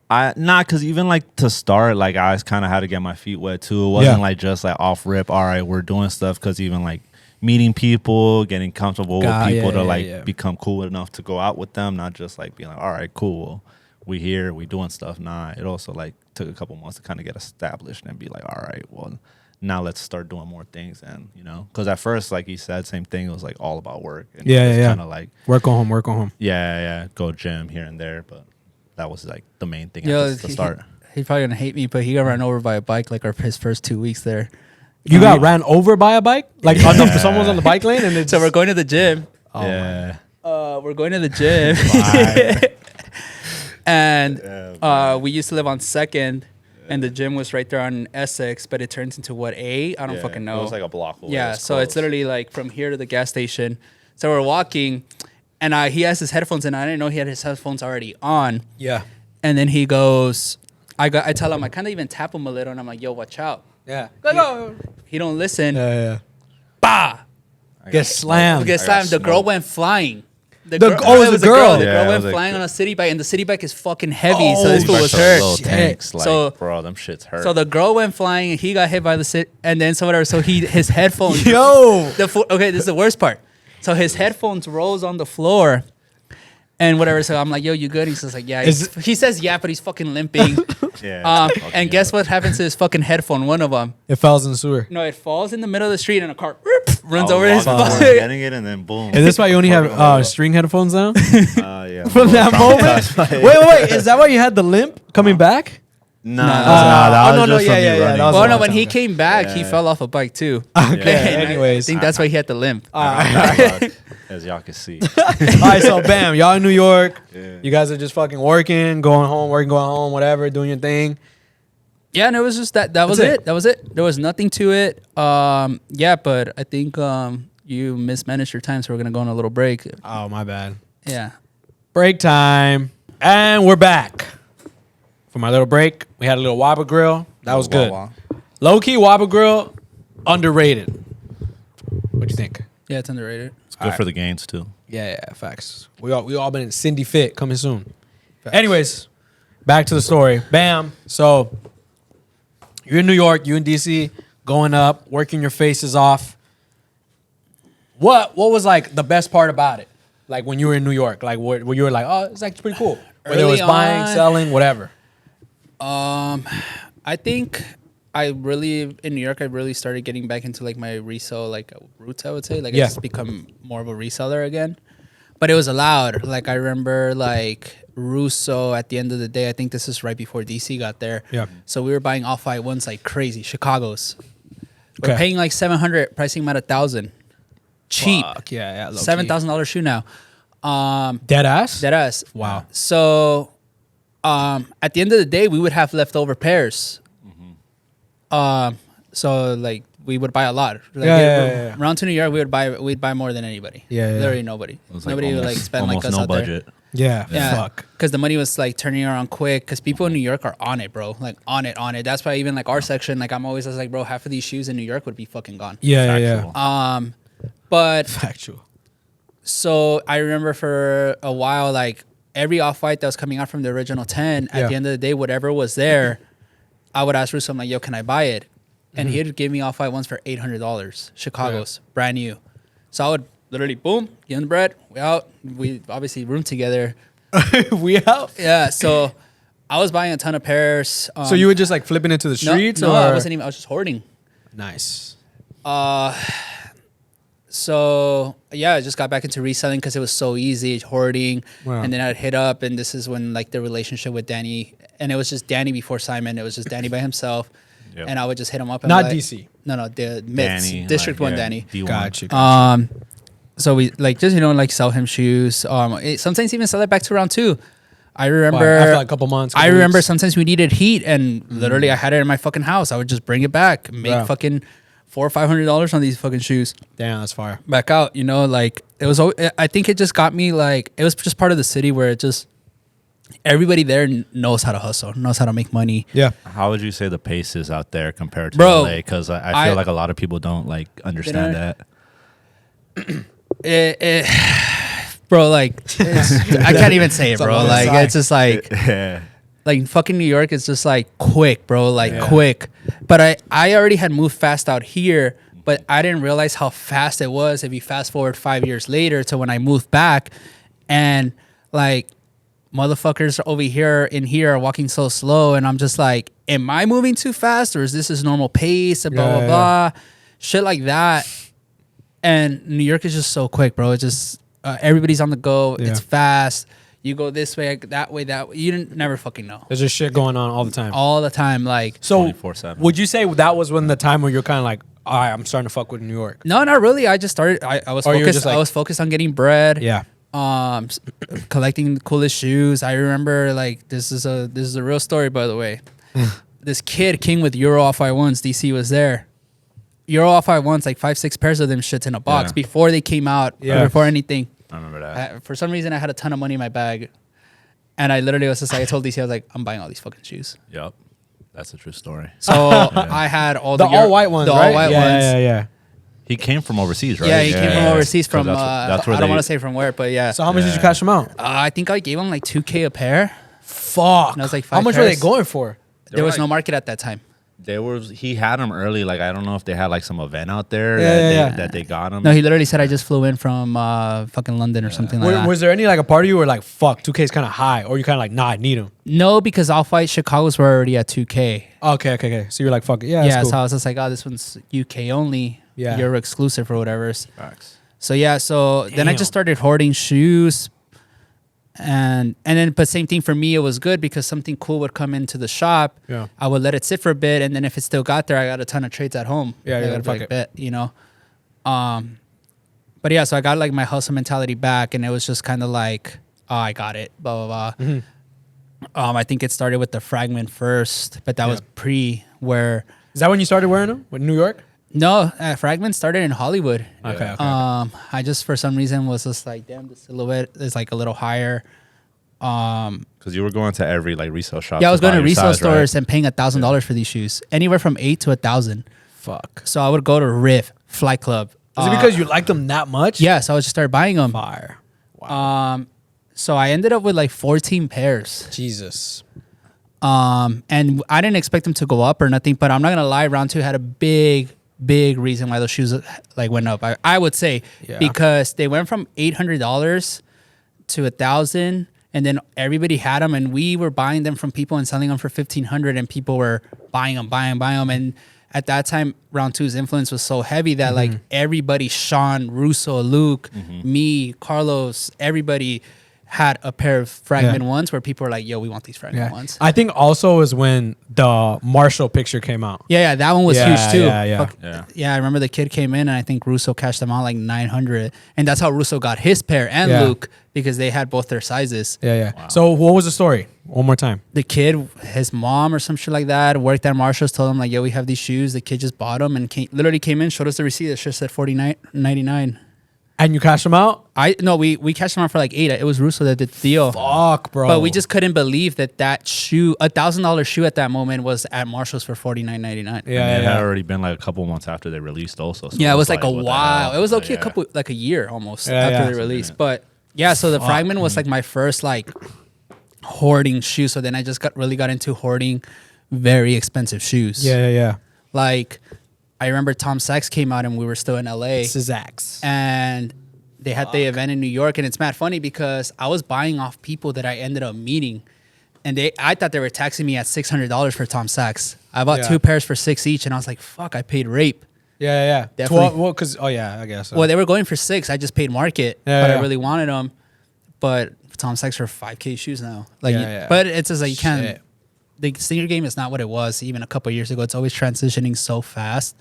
Speaker 2: Because even like to start, like I kind of had to get my feet wet too. It wasn't like just like off rip. All right, we're doing stuff. Because even like meeting people, getting comfortable with people to become cool enough to go out with them, not just like being like, all right, cool, we here, we doing stuff. Nah, it also like took a couple months to kind of get established and be like, all right, well, now let's start doing more things. And because at first, like he said, same thing. It was like all about work. And kind of like
Speaker 1: work on home.
Speaker 2: Yeah. Go gym here and there, but. That was like the main thing at the start.
Speaker 3: He's probably gonna hate me, but he got run over by a bike like his first 2 weeks there.
Speaker 1: You got ran over by a bike? Like someone's on the bike lane, and
Speaker 3: so we're going to the gym. We're going to the gym, and we used to live on 2nd, and the gym was right there on Essex, but it turns into I don't fucking know.
Speaker 2: It was like a block away.
Speaker 3: Yeah, so it's literally like from here to the gas station. So we're walking. And he has his headphones in. I didn't know he had his headphones already on.
Speaker 1: Yeah.
Speaker 3: And then he goes, I tell him, I kind of even tap him a little, and I'm like, yo, watch out.
Speaker 1: Yeah.
Speaker 3: He don't listen.
Speaker 1: Yeah.
Speaker 3: Bah!
Speaker 1: Get slammed.
Speaker 3: The girl went flying.
Speaker 1: It was a girl.
Speaker 3: The girl went flying on a city bike, and the city bike is fucking heavy, so this fool was hurt.
Speaker 2: Tanks, like, bro, them shits hurt.
Speaker 3: So the girl went flying, and he got hit by the city, and then so whatever. So his headphones.
Speaker 1: Yo.
Speaker 3: Okay, this is the worst part. So his headphones rolls on the floor and whatever. So I'm like, yo, you good? He says like, yeah. He says, yeah, but he's fucking limping. And guess what happens to his fucking headphone? One of them.
Speaker 1: It falls in the sewer.
Speaker 3: No, it falls in the middle of the street and a car runs over his
Speaker 2: phone. Getting it and then boom.
Speaker 1: Is this why you only have string headphones now?
Speaker 2: Yeah.
Speaker 1: From that moment? Wait. Is that why you had the limp coming back?
Speaker 2: No, that was just
Speaker 1: yeah.
Speaker 3: Well, no, when he came back, he fell off a bike too.
Speaker 1: Okay, anyways.
Speaker 3: I think that's why he had the limp.
Speaker 2: As y'all can see.
Speaker 1: All right, so bam, y'all in New York. Yeah. You guys are just fucking working, going home, whatever, doing your thing.
Speaker 3: Yeah, and it was just that was it. That was it. There was nothing to it. Yeah, but I think you mismanaged your time, so we're going to go on a little break.
Speaker 1: Oh, my bad.
Speaker 3: Yeah.
Speaker 1: Break time. And we're back. For my little break, we had a little Whopper Grill. That was good. Low-key Whopper Grill, underrated. What do you think?
Speaker 3: Yeah, it's underrated.
Speaker 2: It's good for the gains, too.
Speaker 1: Yeah, facts. We all been in Cindy Fit coming soon. Facts. Anyways, back to the story. Bam. So you're in New York, you in DC, going up, working your faces off. What was like the best part about it? Like when you were in New York, like where you were like, oh, it's actually pretty cool. Whether it was buying, selling, whatever.
Speaker 3: I think in New York, I really started getting back into like my resale, like roots, I would say. Like I just become more of a reseller again. But it was allowed. Like I remember like Russo at the end of the day, I think this is right before DC got there.
Speaker 1: Yeah.
Speaker 3: So we were buying off-white ones like crazy, Chicago's. We're paying like $700, pricing them at $1,000. Cheap.
Speaker 1: Fuck, yeah.
Speaker 3: $7,000 shoe now.
Speaker 1: Dead ass?
Speaker 3: Dead ass.
Speaker 1: Wow.
Speaker 3: So at the end of the day, we would have leftover pairs. So like we would buy a lot. Like around to New York, we'd buy more than anybody. Literally nobody. Nobody would like spend like us
Speaker 2: no
Speaker 3: out
Speaker 2: budget.
Speaker 3: there.
Speaker 1: Yeah. Fuck.
Speaker 3: Because the money was like turning around quick. Because people in New York are on it, bro. Like on it. That's why even like our section, like I was like, bro, half of these shoes in New York would be fucking gone.
Speaker 1: Yeah.
Speaker 3: But
Speaker 1: factual.
Speaker 3: So I remember for a while, like every off-white that was coming out from the original 10, at the end of the day, whatever was there, I would ask Russo, I'm like, yo, can I buy it? And he'd give me off-white ones for $800, Chicago's, brand new. So I would literally, boom, give him the bread, we out. We obviously roomed together.
Speaker 1: We out?
Speaker 3: Yeah, so I was buying a ton of pairs.
Speaker 1: So you were just like flipping into the streets?
Speaker 3: No, I wasn't even, I was just hoarding.
Speaker 1: Nice.
Speaker 3: So yeah, I just got back into reselling because it was so easy, hoarding. Wow. And then I'd hit up, and this is when like the relationship with Danny, and it was just Danny before Simon. It was just Danny by himself, and I would just hit him up. And
Speaker 1: not
Speaker 3: like,
Speaker 1: DC.
Speaker 3: No, the Myths,
Speaker 2: Danny,
Speaker 3: District
Speaker 2: like,
Speaker 3: 1 Danny.
Speaker 1: Gotcha.
Speaker 3: So we like just like sell him shoes. Sometimes even sell it back to round 2. I remember
Speaker 1: after like a couple months.
Speaker 3: I remember sometimes we needed heat, and literally I had it in my fucking house. I would just bring it back, make fucking $400 or $500 on these fucking shoes.
Speaker 1: Damn, that's fire.
Speaker 3: Back out, you know, like it was. I think it just got me like it was just part of the city where it just everybody there knows how to hustle, knows how to make money.
Speaker 1: Yeah.
Speaker 2: How would you say the pace is out there compared to
Speaker 3: Bro,
Speaker 2: LA? Because I feel like a lot of people don't like understand that.
Speaker 3: Bro, like I can't even say it, bro. Like it's just like like fucking New York is just like quick, bro. Like quick. But I already had moved fast out here, but I didn't realize how fast it was if you fast forward 5 years later to when I moved back, and like motherfuckers over here in here are walking so slow, and I'm just like, am I moving too fast, or is this his normal pace? And blah blah blah, shit like that. And New York is just so quick, bro. It's just everybody's on the go. It's fast. You go this way, that way, that way. You never fucking know.
Speaker 1: There's just shit going on all the time.
Speaker 3: All the time, like.
Speaker 1: So
Speaker 2: 24/7.
Speaker 1: would you say that was when the time where you're kind of like, all right, I'm starting to fuck with New York?
Speaker 3: No, not really. I just started. I was focused. I was focused on getting bread.
Speaker 1: Yeah.
Speaker 3: Collecting the coolest shoes. I remember like this is a real story, by the way. This kid came with Euro Off-White ones. DC was there. Euro Off-White ones, like 5-6 pairs of them shits in a box before they came out.
Speaker 1: Yeah.
Speaker 3: Before anything.
Speaker 2: I remember that.
Speaker 3: For some reason, I had a ton of money in my bag, and I literally was just like, I told DC, I was like, I'm buying all these fucking shoes.
Speaker 2: Yep. That's a true story.
Speaker 3: So I had all the
Speaker 1: all-white ones,
Speaker 3: the
Speaker 1: right?
Speaker 3: all-white ones.
Speaker 1: Yeah.
Speaker 2: He came from overseas, right?
Speaker 3: Yeah, he came from overseas from,
Speaker 2: that's where
Speaker 3: I don't want to say from where, but yeah.
Speaker 1: So how much did you cash them out?
Speaker 3: I think I gave him like $2,000 a pair.
Speaker 1: Fuck.
Speaker 3: And I was like,
Speaker 1: how much were they going for?
Speaker 3: There was no market at that time.
Speaker 2: He had them early. Like, I don't know if they had like some event out there that they got them.
Speaker 3: No, he literally said I just flew in from fucking London or something like that.
Speaker 1: Was there any like a party you were like, fuck, 2K is kind of high, or you kind of like, nah, I need them?
Speaker 3: No, because Off-White Chicago's were already at 2K.
Speaker 1: Okay. So you're like, fuck it, yeah.
Speaker 3: Yeah,
Speaker 1: cool.
Speaker 3: so I was just like, oh, this one's UK only.
Speaker 1: Yeah,
Speaker 3: Euro exclusive or whatever.
Speaker 2: Facts.
Speaker 3: So yeah, then I just started hoarding shoes. And then, but same thing for me, it was good because something cool would come into the shop.
Speaker 1: Yeah.
Speaker 3: I would let it sit for a bit, and then if it still got there, I got a ton of trades at home.
Speaker 1: Yeah,
Speaker 3: I
Speaker 1: yeah,
Speaker 3: got
Speaker 1: fuck
Speaker 3: like
Speaker 1: it.
Speaker 3: bet, you know. But yeah, so I got like my hustle mentality back, and it was just kind of like, oh, I got it, blah blah blah.
Speaker 1: Mm-hmm.
Speaker 3: I think it started with the Fragment first, but that was where.
Speaker 1: Is that when you started wearing them with New York?
Speaker 3: No, Fragment started in Hollywood.
Speaker 1: Okay.
Speaker 3: I just for some reason was just like, damn, the silhouette is like a little higher.
Speaker 2: Because you were going to every like resale shop.
Speaker 3: Yeah, I was going to resale
Speaker 2: size,
Speaker 3: stores
Speaker 2: right?
Speaker 3: and paying $1,000 for these shoes, anywhere from $800 to $1,000.
Speaker 1: Fuck.
Speaker 3: So I would go to Riff, Flight Club.
Speaker 1: Is it because you liked them that much?
Speaker 3: Yeah, so I would just start buying them.
Speaker 1: Fire. Wow.
Speaker 3: So I ended up with like 14 pairs.
Speaker 1: Jesus.
Speaker 3: And I didn't expect them to go up or nothing, but I'm not gonna lie, round two had a big reason why those shoes like went up. I would say because they went from $800 to $1,000, and then everybody had them, and we were buying them from people and selling them for $1,500, and people were buying them, and at that time, round two's influence was so heavy that like everybody, Sean, Russo, Luke, me, Carlos, everybody had a pair of Fragment ones where people were like, yo, we want these Fragment ones.
Speaker 1: I think also is when the Marshall picture came out.
Speaker 3: Yeah, that one was huge too.
Speaker 1: Yeah.
Speaker 3: I remember the kid came in, and I think Russo cashed them out like $900, and that's how Russo got his pair and Luke, because they had both their sizes.
Speaker 1: Yeah. Wow. So what was the story? One more time.
Speaker 3: The kid, his mom or some shit like that, worked at Marshall's, told him like, yo, we have these shoes. The kid just bought them and literally came in, showed us the receipt. It just said $49.99.
Speaker 1: And you cashed them out?
Speaker 3: We cashed them out for like $8. It was Russo that did the deal.
Speaker 1: Fuck, bro.
Speaker 3: But we just couldn't believe that shoe, $1,000 shoe at that moment, was at Marshall's for $49.99.
Speaker 2: Yeah, it had already been like a couple months after they released also. So
Speaker 3: yeah, it was like a while. It was okay, a year almost after they released. But yeah, so the Fragment was like my first like hoarding shoe. So then I just really got into hoarding very expensive shoes.
Speaker 1: Yeah.
Speaker 3: Like, I remember Tom Sachs came out and we were still in LA.
Speaker 1: Sachs.
Speaker 3: And they had the event in New York, and it's mad funny because I was buying off people that I ended up meeting, and I thought they were taxing me at $600 for Tom Sachs. I bought 2 pairs for $6 each, and I was like, fuck, I paid rape.
Speaker 1: Yeah.
Speaker 3: Definitely.
Speaker 1: 12, well, I guess.
Speaker 3: Well, they were going for $6. I just paid market, but I really wanted them. But Tom Sachs for $5K shoes now. Like, but it's just like you can't. The sneaker game is not what it was even a couple of years ago. It's always transitioning so fast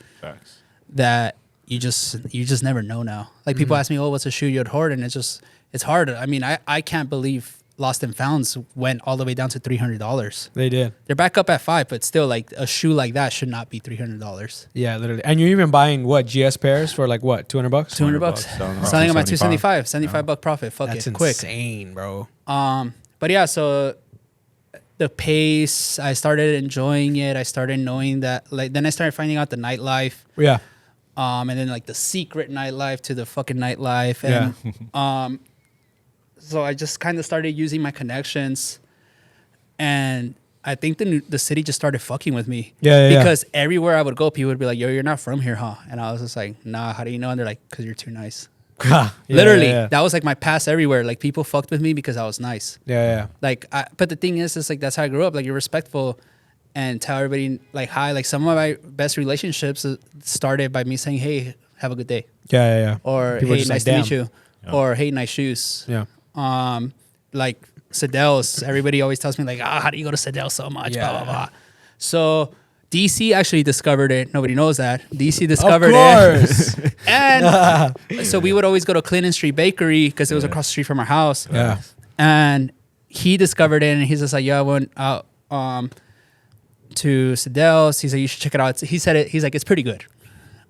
Speaker 3: that you just never know now. Like people ask me, "Oh, what's a shoe you'd hoard?" And it's hard. I mean, I can't believe lost and founds went all the way down to $300.
Speaker 1: They did.
Speaker 3: They're back up at $500, but still, like a shoe like that should not be $300.
Speaker 1: Yeah, literally. And you're even buying what GS pairs for like what $200?
Speaker 3: $200. Selling them at $275. $75 profit. Fuck
Speaker 1: That's
Speaker 3: it, quick.
Speaker 1: insane, bro.
Speaker 3: But yeah, so the pace, I started enjoying it. I started knowing that, like, then I started finding out the nightlife.
Speaker 1: Yeah.
Speaker 3: And then like the secret nightlife to the fucking nightlife. And so I just kind of started using my connections, and I think the city just started fucking with me. Because everywhere I would go, people would be like, yo, you're not from here, huh? And I was just like, nah, how do you know? And they're like, because you're too nice. Literally, that was like my pass everywhere. Like people fucked with me because I was nice. Like, but the thing is like, that's how I grew up. Like, you're respectful and tell everybody like hi. Like, some of my best relationships started by me saying, hey, have a good day. Or people hey, nice to meet you. Or hey, nice shoes. Like Sedell's, everybody always tells me like, how do you go to Sedell so much? Blah blah blah. So DC actually discovered it. Nobody knows that. DC discovered it. And so we would always go to Clinton Street Bakery because it was across the street from our house. And he discovered it, and he's just like, yeah, I went out to Sedell's. He said, you should check it out. He said it. He's like, it's pretty good.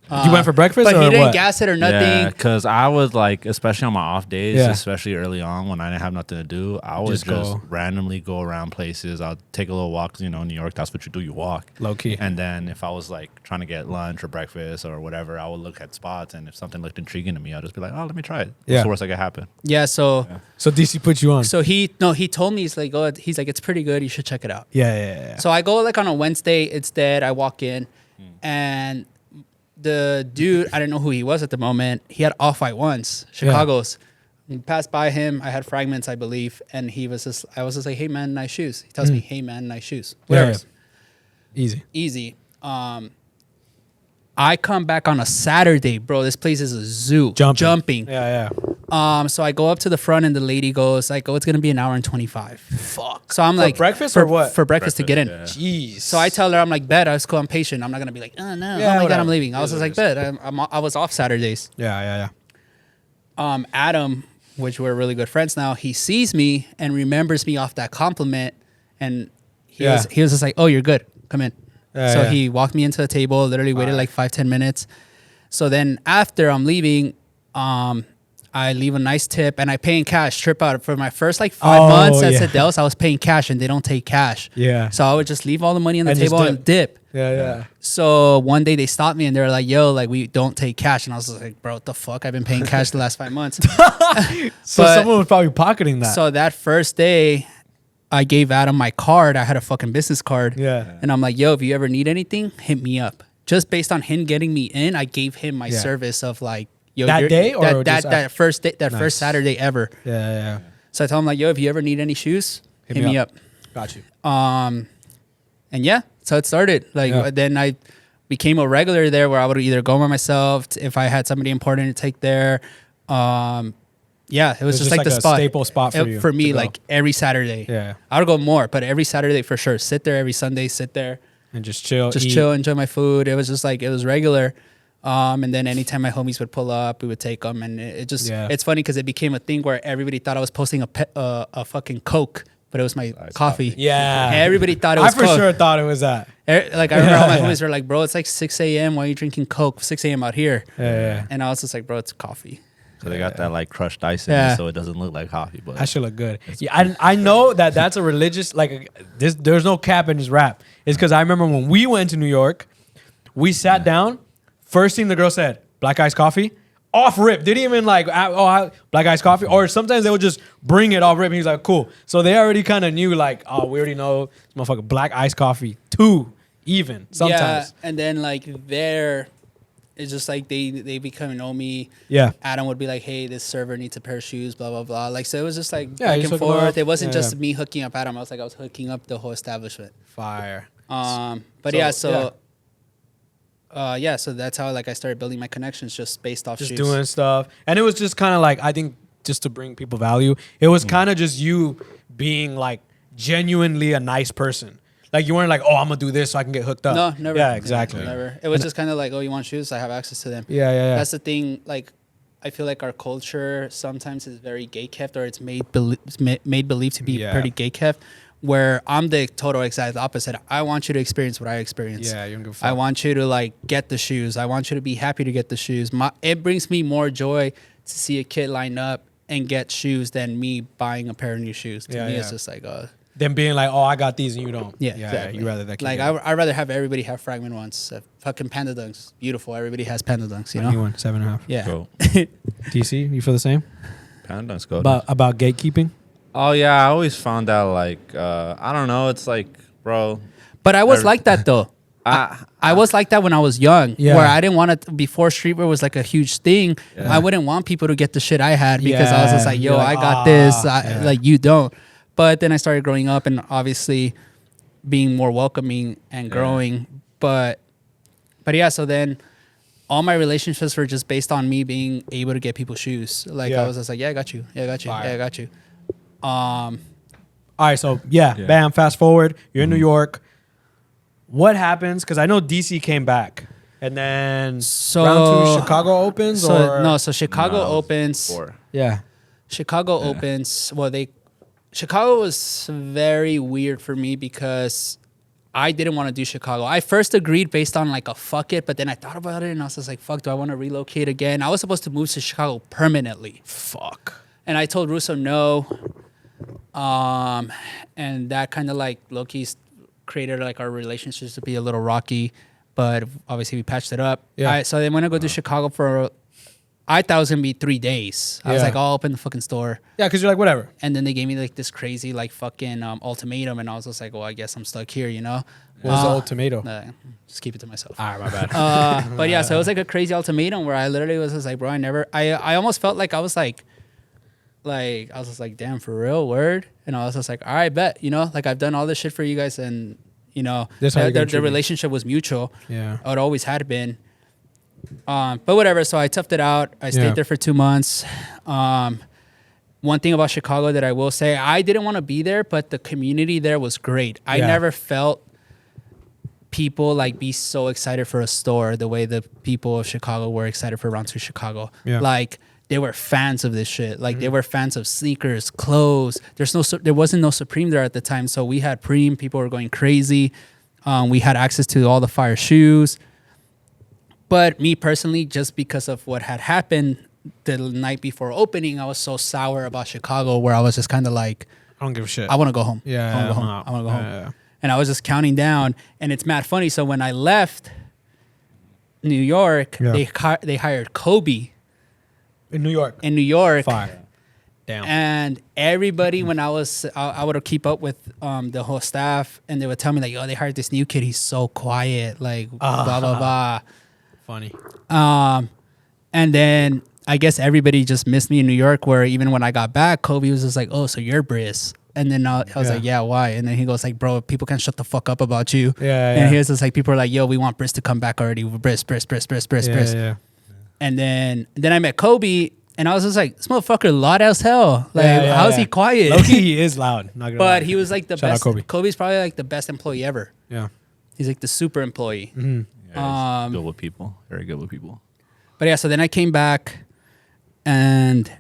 Speaker 1: You went for breakfast,
Speaker 3: but
Speaker 1: or
Speaker 3: he didn't
Speaker 1: what?
Speaker 3: gas it or nothing.
Speaker 2: Yeah, because I was like, especially on my off days, especially early on when I didn't have nothing to do, I would just randomly go around places. I'll take a little walk. You know, in New York, that's what you do. You walk.
Speaker 1: Low key.
Speaker 2: And then if I was like trying to get lunch or breakfast or whatever, I would look at spots. And if something looked intriguing to me, I'll just be like, oh, let me try it. What's the worst that could happen?
Speaker 3: Yeah, so
Speaker 1: DC put you on.
Speaker 3: So he told me, he's like, it's pretty good. You should check it out.
Speaker 1: Yeah.
Speaker 3: So I go like on a Wednesday. It's dead. I walk in, and the dude, I didn't know who he was at the moment. He had Off-White ones, Chicago's. We passed by him. I had Fragments, I believe, and I was just like, hey man, nice shoes. He tells me, hey man, nice shoes. Whatever. Easy. I come back on a Saturday, bro. This place is a zoo. Jumping. So I go up to the front, and the lady goes like, oh, it's gonna be an hour and 25. Fuck. So I'm like,
Speaker 1: breakfast or what?
Speaker 3: For breakfast to get in.
Speaker 1: Jeez.
Speaker 3: So I tell her, I'm like, bet. I was cool. I'm patient. I'm not gonna be like, oh no, oh my god, I'm leaving. I was just like, bet. I was off Saturdays.
Speaker 1: Yeah.
Speaker 3: Adam, which we're really good friends now, he sees me and remembers me off that compliment, and he was just like, oh, you're good. Come in. So he walked me into the table, literally waited like 5-10 minutes. So then after I'm leaving, I leave a nice tip, and I pay in cash. Trip out for my first like 5 months at Sedell's, I was paying cash, and they don't take cash. So I would just leave all the money on the table and dip. So one day they stopped me, and they were like, yo, like, we don't take cash. And I was like, bro, what the fuck? I've been paying cash the last 5 months.
Speaker 1: So someone was probably pocketing that.
Speaker 3: So that first day, I gave Adam my card. I had a fucking business card. And I'm like, yo, if you ever need anything, hit me up. Just based on him getting me in, I gave him my service of like, yo,
Speaker 1: that day or
Speaker 3: that first day, first Saturday ever. So I told him like, yo, if you ever need any shoes, hit me up.
Speaker 1: Got you.
Speaker 3: And yeah, so it started. Like then I became a regular there, where I would either go by myself if I had somebody important to take there. Yeah, it was just like the spot,
Speaker 1: staple spot for you,
Speaker 3: for me. Like every Saturday, I would go more, but every Saturday for sure. Sit there every Sunday, sit there
Speaker 1: and just chill,
Speaker 3: enjoy my food. It was just like, it was regular. And then anytime my homies would pull up, we would take them, and it just it's funny because it became a thing where everybody thought I was posting a fucking Coke, but it was my coffee. Everybody thought it was.
Speaker 1: I for sure thought it was that.
Speaker 3: Like I remember all my homies were like, bro, it's like 6 a.m. Why are you drinking Coke? 6 a.m. out here. And I was just like, bro, it's coffee.
Speaker 2: So they got that like crushed ice in it, so it doesn't look like coffee. But
Speaker 1: that should look good. I know that's a religious, like, there's no cap in this rap. It's because I remember when we went to New York, we sat down. First thing the girl said, black iced coffee. Off rip. Didn't even like, black iced coffee. Or sometimes they would just bring it off rip. And he's like, cool. So they already kind of knew, like, oh, we already know this motherfucker black iced coffee too, even sometimes.
Speaker 3: Yeah, and then like there, it's just like they become know me. Adam would be like, hey, this server needs a pair of shoes, blah, blah, blah. Like, so it was just like back and forth. It wasn't just me hooking up Adam. I was hooking up the whole establishment.
Speaker 1: Fire.
Speaker 3: But so that's how like I started building my connections, just based off
Speaker 1: just
Speaker 3: shoes.
Speaker 1: Doing stuff. And it was just kind of like, I think just to bring people value, it was kind of just you being like genuinely a nice person. Like, you weren't like, oh, I'm gonna do this so I can get hooked up.
Speaker 3: No, never.
Speaker 1: Yeah, exactly.
Speaker 3: Never. It was just kind of like, oh, you want shoes? I have access to them.
Speaker 1: Yeah.
Speaker 3: That's the thing. Like, I feel like our culture sometimes is very gay kept, or it's made believe to be pretty gay kept. Where I'm the total exact opposite. I want you to experience what I experienced.
Speaker 1: Yeah, you don't give a fuck.
Speaker 3: I want you to like get the shoes. I want you to be happy to get the shoes. It brings me more joy to see a kid line up and get shoes than me buying a pair of new shoes. To me, it's just like
Speaker 1: them being like, oh, I got these and you don't.
Speaker 3: Yeah, exactly.
Speaker 1: You rather that.
Speaker 3: Like I'd rather have everybody have fragment ones. Fucking Panda Dunks, beautiful. Everybody has Panda Dunks, you know.
Speaker 1: You want 7.5.
Speaker 3: Yeah.
Speaker 2: Cool.
Speaker 1: DC, you feel the same?
Speaker 2: Panda Dunks go.
Speaker 1: About gatekeeping.
Speaker 2: Oh yeah, I always found out like I don't know. It's like, bro.
Speaker 3: But I was like that though. I was like that when I was young, where I didn't want to. Before streetwear was like a huge thing, I wouldn't want people to get the shit I had because I was just like, yo, like, I got this, like you don't. But then I started growing up and obviously being more welcoming and growing. But yeah, so then all my relationships were just based on me being able to get people shoes. Like I was just like, yeah, I got you, yeah, I got you, yeah, I got you.
Speaker 1: All right, so bam, fast forward, you're in New York. What happens? Because I know DC came back, and then round 2 Chicago opens.
Speaker 3: So Chicago opens.
Speaker 2: 4.
Speaker 1: Yeah,
Speaker 3: Chicago opens. Well, Chicago was very weird for me because I didn't want to do Chicago. I first agreed based on like a fuck it, but then I thought about it and I was just like, fuck, do I want to relocate again? I was supposed to move to Chicago permanently.
Speaker 1: Fuck.
Speaker 3: And I told Russo no. And that kind of like low-key created like our relationships to be a little rocky, but obviously we patched it up.
Speaker 1: Yeah.
Speaker 3: So then when I go to Chicago I thought it was gonna be 3 days. I was like, I'll open the fucking store.
Speaker 1: Yeah, because you're like, whatever.
Speaker 3: And then they gave me like this crazy like fucking ultimatum, and I was just like, well, I guess I'm stuck here, you know.
Speaker 1: What was the ultimatum?
Speaker 3: Just keep it to myself.
Speaker 1: All right, my bad.
Speaker 3: But yeah, so it was like a crazy ultimatum where I literally was just like, bro, I almost felt like I was just like, damn, for real, word. And I was just like, all right, bet, you know, like I've done all this shit for you guys, and you know, the relationship was mutual.
Speaker 1: Yeah,
Speaker 3: it always had been. But whatever. So I toughed it out. I stayed there for 2 months. One thing about Chicago that I will say, I didn't want to be there, but the community there was great. I never felt people like be so excited for a store the way the people of Chicago were excited for Round 2 Chicago. Yeah. Like they were fans of this shit. Like they were fans of sneakers, clothes. There wasn't no Supreme there at the time, so we had Preem. People were going crazy. We had access to all the fire shoes. But me personally, just because of what had happened the night before opening, I was so sour about Chicago where I was just kind of like,
Speaker 1: I don't give a shit.
Speaker 3: I want to go home.
Speaker 1: Yeah,
Speaker 3: I want to go home. I want to go home. And I was just counting down, and it's mad funny. So when I left New York, they hired Kobe
Speaker 1: in New York.
Speaker 3: Fire. Damn. And everybody, when I would keep up with the whole staff, and they would tell me like, "Yo, they hired this new kid. He's so quiet, like blah blah blah."
Speaker 1: Funny.
Speaker 3: And then I guess everybody just missed me in New York, where even when I got back, Kobe was just like, "Oh, so you're Briss." And then I was like, "Yeah, why?" And then he goes like, "Bro, people can't shut the fuck up about you." And he was just like, people are like, "Yo, we want Briss to come back already. Briss.
Speaker 1: Yeah.
Speaker 3: And then I met Kobe, and I was just like, "This motherfucker loud as hell. Like, how's he quiet?"
Speaker 1: Low-key, he is loud. Not gonna lie.
Speaker 3: He was like the best. Kobe's probably like the best employee ever.
Speaker 1: Yeah.
Speaker 3: He's like the super employee.
Speaker 2: Mm-hmm. Yeah, good with people. Very good with people.
Speaker 3: But yeah, so then I came back, and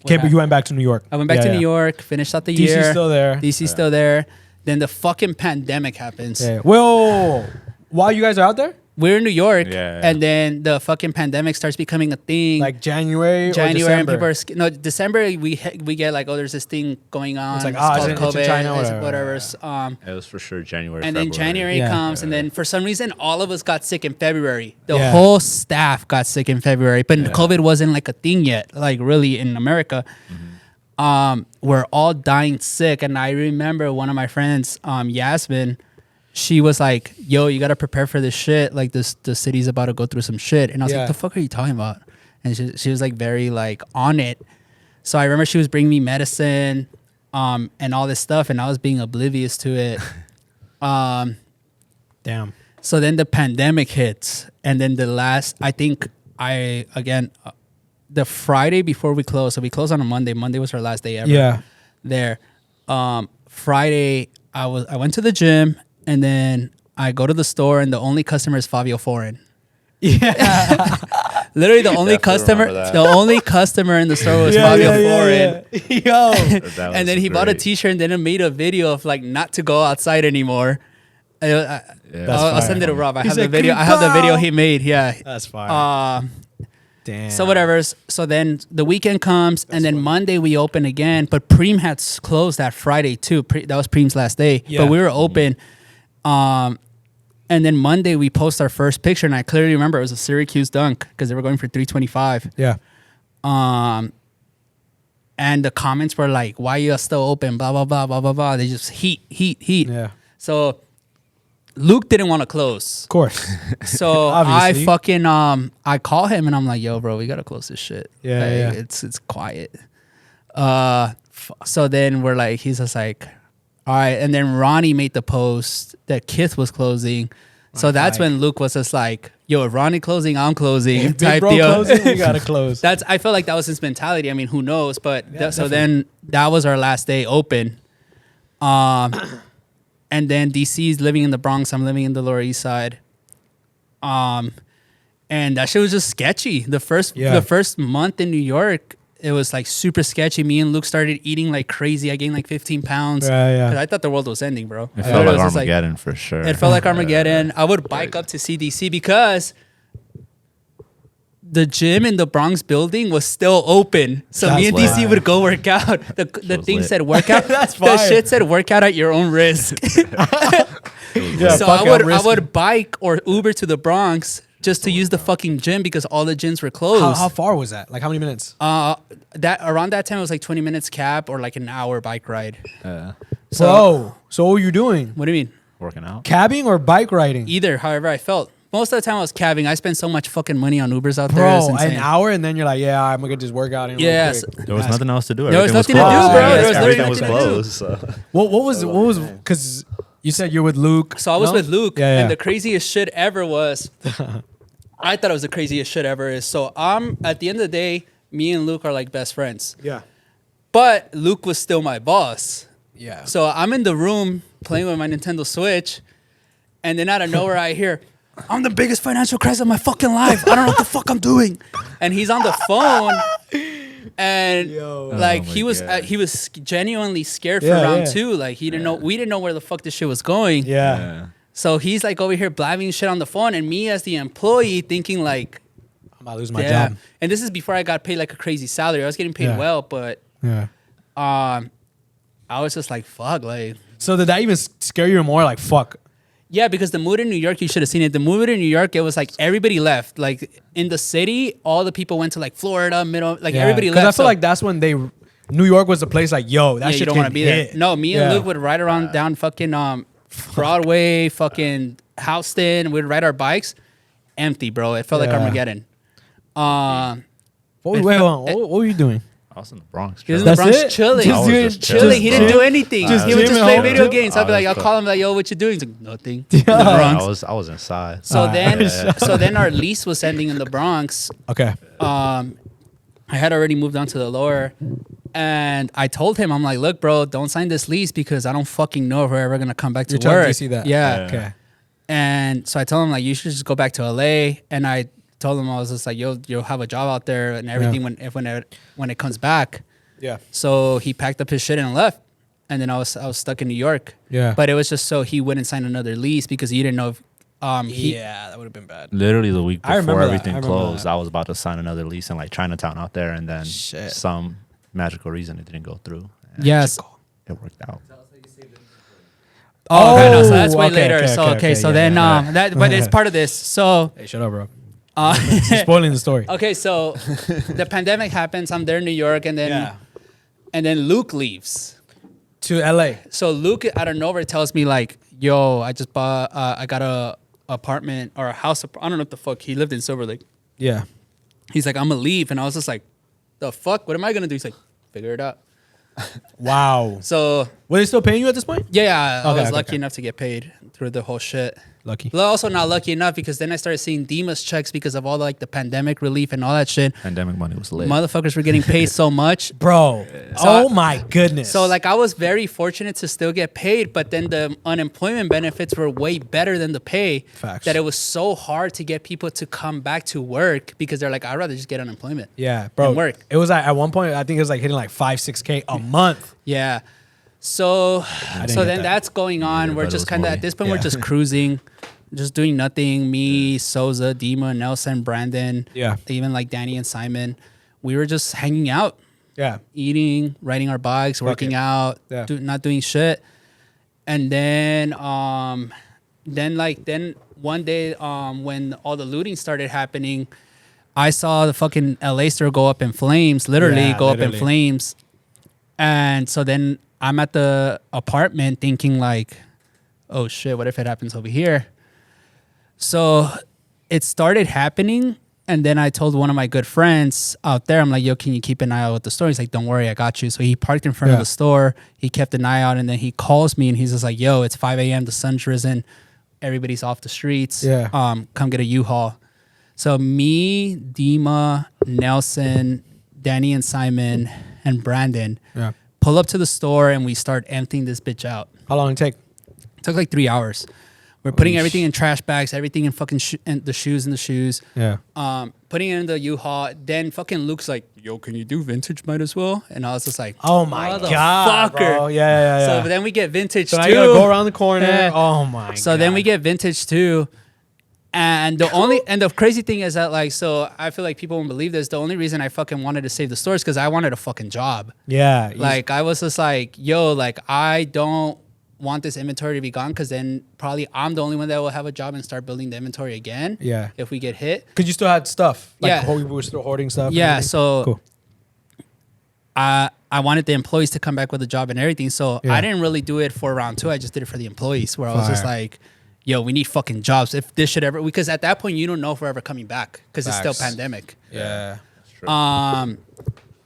Speaker 1: but you went back to New York.
Speaker 3: I went back to New York, finished out the year.
Speaker 1: DC's still there.
Speaker 3: DC's still there. Then the fucking pandemic happens.
Speaker 1: Yeah. Whoa! While you guys are out there?
Speaker 3: We're in New York, and then the fucking pandemic starts becoming a thing.
Speaker 1: Like January or December?
Speaker 3: And people are December. We get like, oh, there's this thing going on.
Speaker 1: It's like,
Speaker 3: it's called COVID,
Speaker 1: it's in China,
Speaker 3: whatever.
Speaker 2: It was for sure January.
Speaker 3: And
Speaker 2: February.
Speaker 3: then January comes, and then for some reason, all of us got sick in February. The whole staff got sick in February, but COVID wasn't like a thing yet, like really in America. We're all dying sick, and I remember one of my friends, Yasmin. She was like, "Yo, you gotta prepare for this shit. Like the city's about to go through some shit." And I was like, "The fuck are you talking about?" And she was like very like on it. So I remember she was bringing me medicine, and all this stuff, and I was being oblivious to it.
Speaker 1: Damn.
Speaker 3: So then the pandemic hits, and then the Friday before we closed. So we closed on a Monday. Monday was our last day ever.
Speaker 1: Yeah.
Speaker 3: There, Friday I went to the gym. And then I go to the store, and the only customer is Fabio Foreign.
Speaker 1: Yeah.
Speaker 3: Literally the only customer in the store was Fabio Foreign.
Speaker 1: Yo.
Speaker 3: And then he bought a t-shirt and then made a video of like not to go outside anymore. I'll send it to Rob. I have the video he made. Yeah.
Speaker 1: That's fine. Damn.
Speaker 3: So whatever. So then the weekend comes, and then Monday we open again. But Preem had closed that Friday too. That was Preem's last day. Yeah. But we were open. And then Monday we post our first picture, and I clearly remember it was a Syracuse dunk because they were going for $325.
Speaker 1: Yeah.
Speaker 3: And the comments were like, "Why you still open?" Blah blah blah blah blah blah. They just heat.
Speaker 1: Yeah.
Speaker 3: So Luke didn't want to close.
Speaker 1: Of course.
Speaker 3: So I fucking I call him and I'm like, "Yo, bro, we gotta close this shit.
Speaker 1: Yeah,
Speaker 3: It's quiet." So then we're like, he's just like, all right. And then Ronnie made the post that Kith was closing. So that's when Luke was just like, "Yo, if Ronnie closing, I'm closing."
Speaker 1: If Big Bro closing, we gotta close.
Speaker 3: I feel like that was his mentality. I mean, who knows? But so then that was our last day open. And then DC's living in the Bronx. I'm living in the Lower East Side. And that shit was just sketchy. The first month in New York, it was like super sketchy. Me and Luke started eating like crazy. I gained like 15 pounds.
Speaker 1: Yeah.
Speaker 3: I thought the world was ending, bro.
Speaker 2: It felt like Armageddon for sure.
Speaker 3: It felt like Armageddon. I would bike up to CDC because the gym in the Bronx building was still open. So me and DC would go work out. The thing said workout.
Speaker 1: That's
Speaker 3: fire. The shit said workout at your own risk. So I would bike or Uber to the Bronx just to use the fucking gym because all the gyms were closed.
Speaker 1: How far was that? Like how many minutes?
Speaker 3: That around that time it was like 20 minutes cab or like an hour bike ride.
Speaker 1: So what were you doing?
Speaker 3: What do you mean?
Speaker 2: Working out.
Speaker 1: Cabbing or bike riding?
Speaker 3: Either, however I felt. Most of the time I was cabbing. I spent so much fucking money on Ubers out there.
Speaker 1: Bro, an hour and then you're like, yeah, I'm gonna just work out.
Speaker 3: Yes.
Speaker 2: There was nothing else to do.
Speaker 3: There was nothing to do, bro. Everything was closed.
Speaker 2: So.
Speaker 1: What was because you said you're with Luke.
Speaker 3: So I was with Luke,
Speaker 1: yeah.
Speaker 3: And the craziest shit ever was, I thought it was the craziest shit ever is, so at the end of the day, me and Luke are like best friends.
Speaker 1: Yeah.
Speaker 3: But Luke was still my boss.
Speaker 1: Yeah.
Speaker 3: So I'm in the room playing with my Nintendo Switch, and then out of nowhere I hear, "I'm the biggest financial crisis of my fucking life. I don't know what the fuck I'm doing." And he's on the phone, and he was genuinely scared for round two. Like we didn't know where the fuck this shit was going.
Speaker 1: Yeah.
Speaker 3: So he's like over here blabbing shit on the phone, and me as the employee thinking like,
Speaker 1: I'm about to lose my job.
Speaker 3: And this is before I got paid like a crazy salary. I was getting paid well, but I was just like, fuck, like.
Speaker 1: So did that even scare you more? Like, fuck.
Speaker 3: Yeah, because the mood in New York, you should have seen it. The mood in New York, it was like everybody left. Like in the city, all the people went to like Florida, everybody left.
Speaker 1: Because I feel like that's when New York was the place like, yo, that shit
Speaker 3: you don't want to be there. No, me and Luke would ride around down fucking Broadway, fucking Houston. We'd ride our bikes. Empty, bro. It felt like Armageddon.
Speaker 1: What were you doing?
Speaker 2: I was in the Bronx.
Speaker 3: He was in the Bronx chilling. Chilling. He didn't do anything. He would just play video games. I'd be like, I'll call him like, "Yo, what you doing?" He's like, "Nothing."
Speaker 2: I was inside.
Speaker 3: So then our lease was ending in the Bronx.
Speaker 1: Okay.
Speaker 3: I had already moved on to the lower, and I told him, I'm like, "Look, bro, don't sign this lease because I don't fucking know if we're ever gonna come back to work."
Speaker 1: You see that?
Speaker 3: Yeah.
Speaker 1: Okay.
Speaker 3: And so I told him like, you should just go back to LA, and I told him I was just like, you'll have a job out there and everything when it comes back.
Speaker 1: Yeah.
Speaker 3: So he packed up his shit and left, and then I was stuck in New York.
Speaker 1: Yeah.
Speaker 3: But it was just so he wouldn't sign another lease because he didn't know if
Speaker 1: that would have been bad.
Speaker 2: Literally the week before everything closed,
Speaker 1: that.
Speaker 2: I was about to sign another lease in like Chinatown out there, and then some magical reason it didn't go through.
Speaker 3: Yes.
Speaker 2: It worked out.
Speaker 3: Oh, okay, no, so that's way later. But it's part of this. So
Speaker 1: hey, shut up, bro. You're spoiling the story.
Speaker 3: Okay, so the pandemic happens. I'm there in New York, and then Luke leaves
Speaker 1: to LA.
Speaker 3: So Luke out of nowhere tells me like, "Yo, I just bought. I got a apartment or a house. I don't know what the fuck. He lived in Silver Lake.
Speaker 1: Yeah.
Speaker 3: He's like, I'm gonna leave, and I was just like, the fuck? What am I gonna do? He's like, figure it out.
Speaker 1: Wow.
Speaker 3: So
Speaker 1: were they still paying you at this point?
Speaker 3: Yeah, I was lucky enough to get paid through the whole shit.
Speaker 1: Lucky.
Speaker 3: But also not lucky enough because then I started seeing Dima's checks because of all the pandemic relief and all that shit.
Speaker 2: Pandemic money was lit.
Speaker 3: Motherfuckers were getting paid so much.
Speaker 1: Bro.
Speaker 3: So
Speaker 1: my goodness.
Speaker 3: So like I was very fortunate to still get paid, but then the unemployment benefits were way better than the pay.
Speaker 1: Facts.
Speaker 3: That it was so hard to get people to come back to work because they're like, I'd rather just get unemployment.
Speaker 1: Yeah, bro.
Speaker 3: And work.
Speaker 1: It was at one point, I think it was like hitting like 5-6K a month.
Speaker 3: Yeah. So
Speaker 1: didn't
Speaker 3: so
Speaker 1: get
Speaker 3: then
Speaker 1: that.
Speaker 3: that's going on.
Speaker 2: Yeah,
Speaker 3: We're
Speaker 2: but it
Speaker 3: just
Speaker 2: was
Speaker 3: kind of
Speaker 2: money.
Speaker 3: at this point
Speaker 1: Yeah.
Speaker 3: we're just cruising, just doing nothing. Me, Souza, Dima, Nelson, Brandon,
Speaker 1: Yeah.
Speaker 3: even like Danny and Simon. We were just hanging out,
Speaker 1: Yeah.
Speaker 3: eating, riding our bikes, working
Speaker 1: it.
Speaker 3: out,
Speaker 1: Yeah.
Speaker 3: not doing shit. And then one day when all the looting started happening, I saw the fucking LA store go up in flames, literally
Speaker 1: Yeah,
Speaker 3: go up in
Speaker 1: literally.
Speaker 3: flames. And so then I'm at the apartment thinking like, oh shit, what if it happens over here? So it started happening. And then I told one of my good friends out there, I'm like, yo, can you keep an eye out with the store? He's like, don't worry, I got you. So he parked in front of
Speaker 1: Yeah.
Speaker 3: the store. He kept an eye out. And then he calls me and he's just like, yo, it's 5 a.m. The sun's risen. Everybody's off the streets.
Speaker 1: Yeah.
Speaker 3: Come get a U-Haul. So me, Dima, Nelson, Danny and Simon, and Brandon
Speaker 1: Yeah.
Speaker 3: pull up to the store and we start emptying this bitch out.
Speaker 1: How long did it take?
Speaker 3: It took like 3 hours. We're putting everything in trash bags, everything in fucking and the shoes in the shoes.
Speaker 1: Yeah.
Speaker 3: Putting it in the U-Haul. Then fucking Luke's like, yo, can you do vintage might as well? And I was just like,
Speaker 1: Oh my God,
Speaker 3: motherfucker.
Speaker 1: bro. Yeah.
Speaker 3: So then we get vintage
Speaker 1: So
Speaker 3: too.
Speaker 1: now you gotta go around the corner.
Speaker 3: Yeah.
Speaker 1: Oh my God.
Speaker 3: So then we get vintage too. And the crazy thing is that like, so I feel like people won't believe this. The only reason I fucking wanted to save the store is because I wanted a fucking job.
Speaker 1: Yeah.
Speaker 3: Like I was just like, yo, like I don't want this inventory to be gone because then probably I'm the only one that will have a job and start building the inventory again.
Speaker 1: Yeah.
Speaker 3: If we get hit.
Speaker 1: Because you still had stuff. Like,
Speaker 3: Yeah.
Speaker 1: we were still hoarding stuff. and
Speaker 3: Yeah.
Speaker 1: everything.
Speaker 3: So
Speaker 1: Cool.
Speaker 3: I wanted the employees to come back with a job and everything. So
Speaker 1: Yeah.
Speaker 3: I didn't really do it for round 2. I just did it for the employees where I was just
Speaker 1: Fire.
Speaker 3: like, yo, we need fucking jobs. If this should ever, because at that point you don't know if we're ever coming back because it's still
Speaker 1: Facts.
Speaker 3: pandemic.
Speaker 1: Yeah.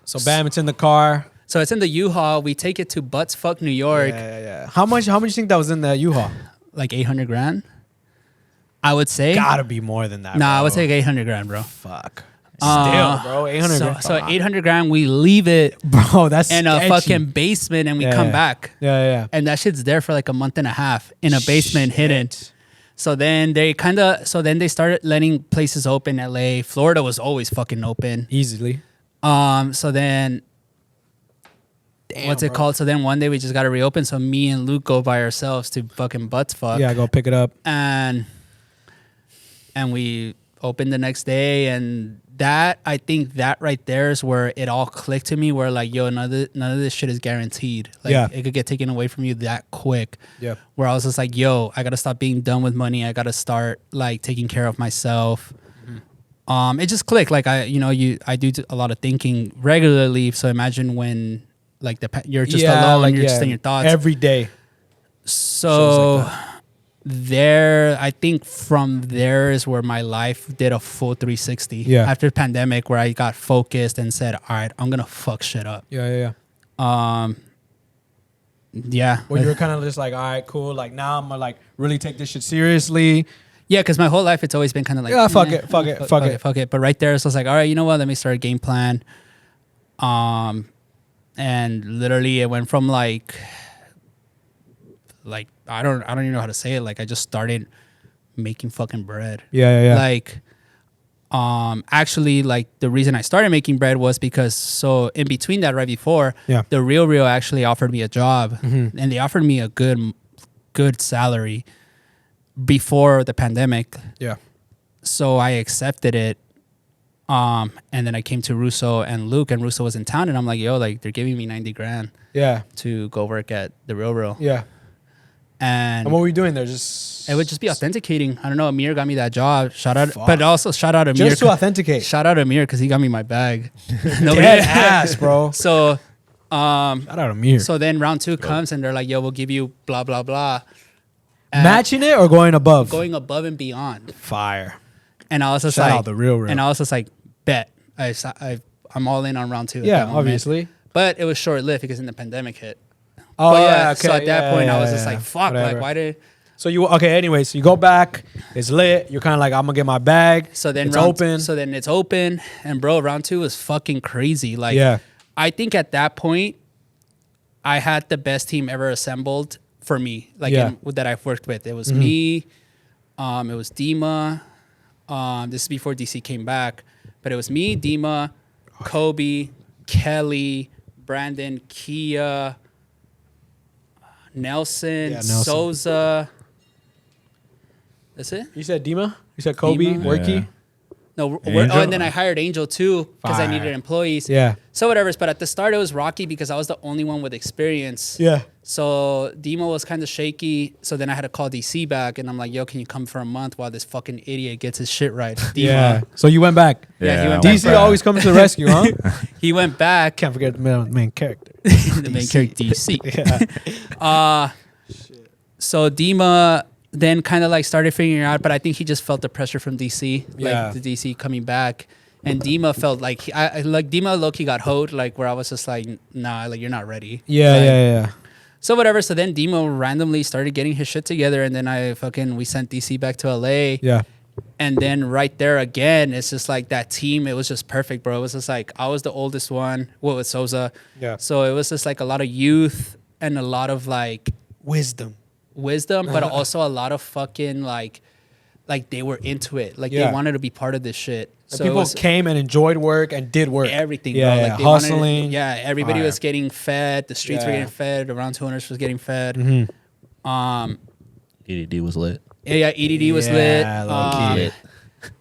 Speaker 3: So
Speaker 1: bam, it's in the car.
Speaker 3: So it's in the U-Haul. We take it to Butts Fuck New York,
Speaker 1: Yeah. How much do you think that was in the U-Haul?
Speaker 3: like 800 grand. I would say.
Speaker 1: Gotta be more than that.
Speaker 3: Nah,
Speaker 1: bro.
Speaker 3: I would say 800 grand, bro.
Speaker 1: Fuck.
Speaker 3: Uh,
Speaker 1: Still, bro. 800
Speaker 3: So,
Speaker 1: grand.
Speaker 3: so 800 grand, we leave it
Speaker 1: Bro, that's
Speaker 3: in a
Speaker 1: sketchy.
Speaker 3: fucking basement and we
Speaker 1: Yeah,
Speaker 3: come
Speaker 1: yeah.
Speaker 3: back.
Speaker 1: Yeah.
Speaker 3: And that shit's there for like a month and a half in a basement hidden. So then they started letting places open. LA, Florida was always fucking open.
Speaker 1: Easily.
Speaker 3: So then what's it
Speaker 1: bro.
Speaker 3: called? So then one day we just got to reopen. So me and Luke go by ourselves to fucking Butts Fuck.
Speaker 1: Yeah, go pick it up.
Speaker 3: And we opened the next day, and that, I think that right there is where it all clicked to me, where like, yo, none of this shit is guaranteed. Like
Speaker 1: Yeah.
Speaker 3: it could get taken away from you that quick.
Speaker 1: Yeah.
Speaker 3: Where I was just like, yo, I gotta stop being dumb with money. I gotta start like taking care of myself. It just clicked. Like I do a lot of thinking regularly. So imagine when like you're just alone,
Speaker 1: like,
Speaker 3: you're just in your thoughts.
Speaker 1: every day.
Speaker 3: So
Speaker 1: Shows like
Speaker 3: there, I think from there is where my life did a full 360.
Speaker 1: Yeah.
Speaker 3: After the pandemic, where I got focused and said, all right, I'm gonna fuck shit up.
Speaker 1: Yeah.
Speaker 3: Yeah.
Speaker 1: Well, you're kind of just like, all right, cool. Like now I'm gonna like really take this shit seriously.
Speaker 3: Yeah, because my whole life it's always been kind of like,
Speaker 1: Yeah, fuck it.
Speaker 3: But right there, it's just like, all right, you know what? Let me start a game plan. And literally, it went from like I don't even know how to say it. Like I just started making fucking bread.
Speaker 1: Yeah.
Speaker 3: Like, actually, like the reason I started making bread was because so in between that, right before,
Speaker 1: Yeah.
Speaker 3: the Real actually offered me a job, and they offered me a good salary before the pandemic.
Speaker 1: Yeah.
Speaker 3: So I accepted it. And then I came to Russo and Luke, and Russo was in town, and I'm like, yo, like they're giving me 90 grand
Speaker 1: Yeah.
Speaker 3: to go work at the Real.
Speaker 1: Yeah.
Speaker 3: And
Speaker 1: And what were we doing there? Just
Speaker 3: it would just be authenticating. I don't know. Amir got me that job. Shout out,
Speaker 1: Fuck.
Speaker 3: but also shout out Amir.
Speaker 1: just to authenticate.
Speaker 3: Shout out Amir because he got me my bag.
Speaker 1: Dead ass, bro.
Speaker 3: So,
Speaker 1: Shout out Amir.
Speaker 3: so then round 2 comes and they're like, "Yo, we'll give you blah blah blah." And
Speaker 1: Matching it or going above?
Speaker 3: going above and beyond.
Speaker 1: Fire.
Speaker 3: And I was just
Speaker 1: Shout
Speaker 3: like,
Speaker 1: out the Real.
Speaker 3: and I was just like, bet. I'm all in on round 2. at
Speaker 1: Yeah,
Speaker 3: that moment.
Speaker 1: obviously.
Speaker 3: But it was short lived because then the pandemic hit.
Speaker 1: Oh
Speaker 3: But
Speaker 1: yeah. Okay.
Speaker 3: So at that
Speaker 1: yeah,
Speaker 3: point,
Speaker 1: yeah,
Speaker 3: I was
Speaker 1: yeah,
Speaker 3: just
Speaker 1: yeah.
Speaker 3: like, fuck.
Speaker 1: Whatever.
Speaker 3: Like, why did?
Speaker 1: So anyway, so you go back, it's lit. You're kind of like, I'm gonna get my bag.
Speaker 3: So then
Speaker 1: it's open.
Speaker 3: So then it's open, and bro, round 2 was fucking crazy. Like, I think at that point, I had the best team ever assembled for me. Like that I've worked with. It was me. It was Dima. This is before DC came back, but it was me, Dima, Kobe, Kelly, Brandon, Kia, Nelson, Souza. That's it?
Speaker 1: You said Dima? You said Kobe, Worky?
Speaker 2: Yeah.
Speaker 3: No, and then I hired Angel too because I needed employees.
Speaker 1: Yeah.
Speaker 3: So whatever. But at the start, it was rocky because I was the only one with experience.
Speaker 1: Yeah.
Speaker 3: So Dima was kind of shaky. So then I had to call DC back, and I'm like, "Yo, can you come for a month while this fucking idiot gets his shit right?" Dima.
Speaker 1: Yeah. So you went back.
Speaker 3: Yeah, he went
Speaker 1: DC
Speaker 3: back.
Speaker 1: always comes to the rescue, huh?
Speaker 3: He went back.
Speaker 1: Can't forget the main character.
Speaker 3: The main character, DC.
Speaker 1: Yeah.
Speaker 3: So Dima then kind of like started figuring out, but I think he just felt the pressure from DC,
Speaker 1: Yeah.
Speaker 3: like the DC coming back. And Dima felt like Dima low-key got hoed, like where I was just like, nah, like you're not ready.
Speaker 1: Yeah.
Speaker 3: So whatever. So then Dima randomly started getting his shit together, and then we sent DC back to LA.
Speaker 1: Yeah.
Speaker 3: And then right there again, it's just like that team. It was just perfect, bro. It was just like I was the oldest one, with Souza.
Speaker 1: Yeah.
Speaker 3: So it was just like a lot of youth and a lot of like
Speaker 1: Wisdom,
Speaker 3: but also a lot of fucking like they were into it. Like they wanted to be part of this shit. So
Speaker 1: people came and enjoyed work and did work.
Speaker 3: Everything,
Speaker 1: yeah,
Speaker 3: bro.
Speaker 1: yeah.
Speaker 3: Like they
Speaker 1: Hustling.
Speaker 3: everybody was getting fed. The streets were getting fed. Around 200 was getting fed.
Speaker 2: EDD was lit.
Speaker 3: Yeah, EDD was lit.
Speaker 1: Low-key.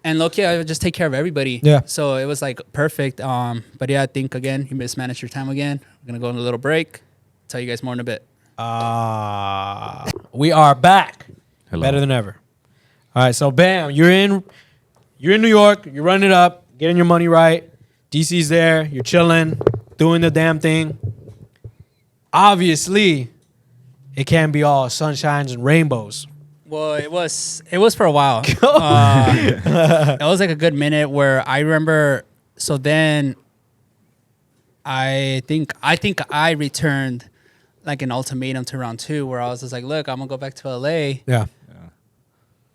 Speaker 3: And low-key, I would just take care of everybody.
Speaker 1: Yeah.
Speaker 3: So it was like perfect. But yeah, I think again, you mismanaged your time again. We're gonna go on a little break. Tell you guys more in a bit.
Speaker 1: We are back.
Speaker 2: Hello.
Speaker 1: Better than ever. All right, so bam, you're in New York, you're running it up, getting your money right. DC's there, you're chilling, doing the damn thing. Obviously, it can't be all sunshines and rainbows.
Speaker 3: Well, it was for a while. It was like a good minute where I remember. So then, I think I returned like an ultimatum to round 2 where I was just like, look, I'm gonna go back to LA.
Speaker 1: Yeah.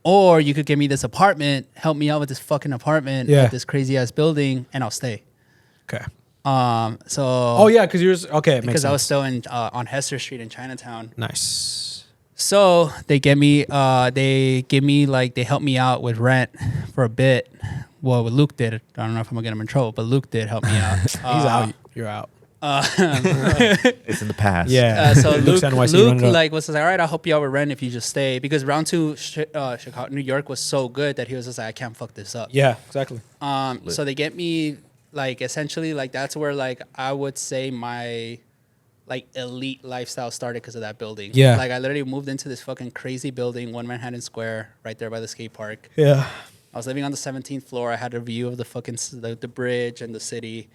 Speaker 3: Or you could give me this apartment, help me out with this fucking apartment at this crazy ass building, and I'll stay.
Speaker 1: Okay.
Speaker 3: So.
Speaker 1: Oh yeah, because you're okay.
Speaker 3: Because I was still in on Hester Street in Chinatown.
Speaker 1: Nice.
Speaker 3: So they helped me out with rent for a bit. Well, what Luke did. I don't know if I'm gonna get him in trouble, but Luke did help me out.
Speaker 1: He's out. You're out.
Speaker 2: It's in the past.
Speaker 1: Yeah.
Speaker 3: So
Speaker 1: Luke
Speaker 3: like was like, all right, I'll help you out with rent if you just stay, because round 2 Chicago, New York was so good that he was just like, I can't fuck this up.
Speaker 1: Yeah, exactly.
Speaker 3: So they get me like essentially like that's where like I would say my like elite lifestyle started because of that building.
Speaker 1: Yeah.
Speaker 3: Like I literally moved into this fucking crazy building, 1 Manhattan Square, right there by the skate park.
Speaker 1: Yeah.
Speaker 3: I was living on the 17th floor. I had a view of the fucking the bridge and the city.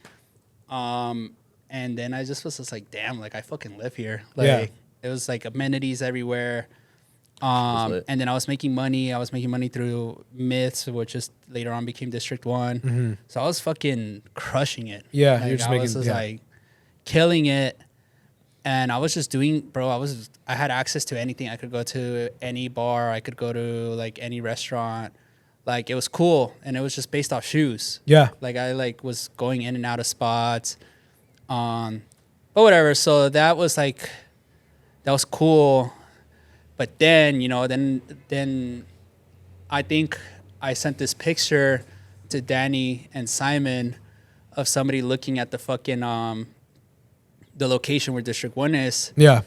Speaker 3: And then I just was just like, damn, like I fucking live here. Like it was like amenities everywhere. And then I was making money. I was making money through Myths, which just later on became District 1.
Speaker 1: Mm-hmm.
Speaker 3: So I was fucking crushing it.
Speaker 1: Yeah,
Speaker 3: like,
Speaker 1: you're just
Speaker 3: I
Speaker 1: making
Speaker 3: was just like killing it. And I was just doing, bro, I had access to anything. I could go to any bar. I could go to like any restaurant. Like it was cool. And it was just based off shoes.
Speaker 1: Yeah.
Speaker 3: Like I like was going in and out of spots. But whatever. So that was cool. But then, then I think I sent this picture to Danny and Simon of somebody looking at the fucking, the location where District 1 is.
Speaker 1: Yeah.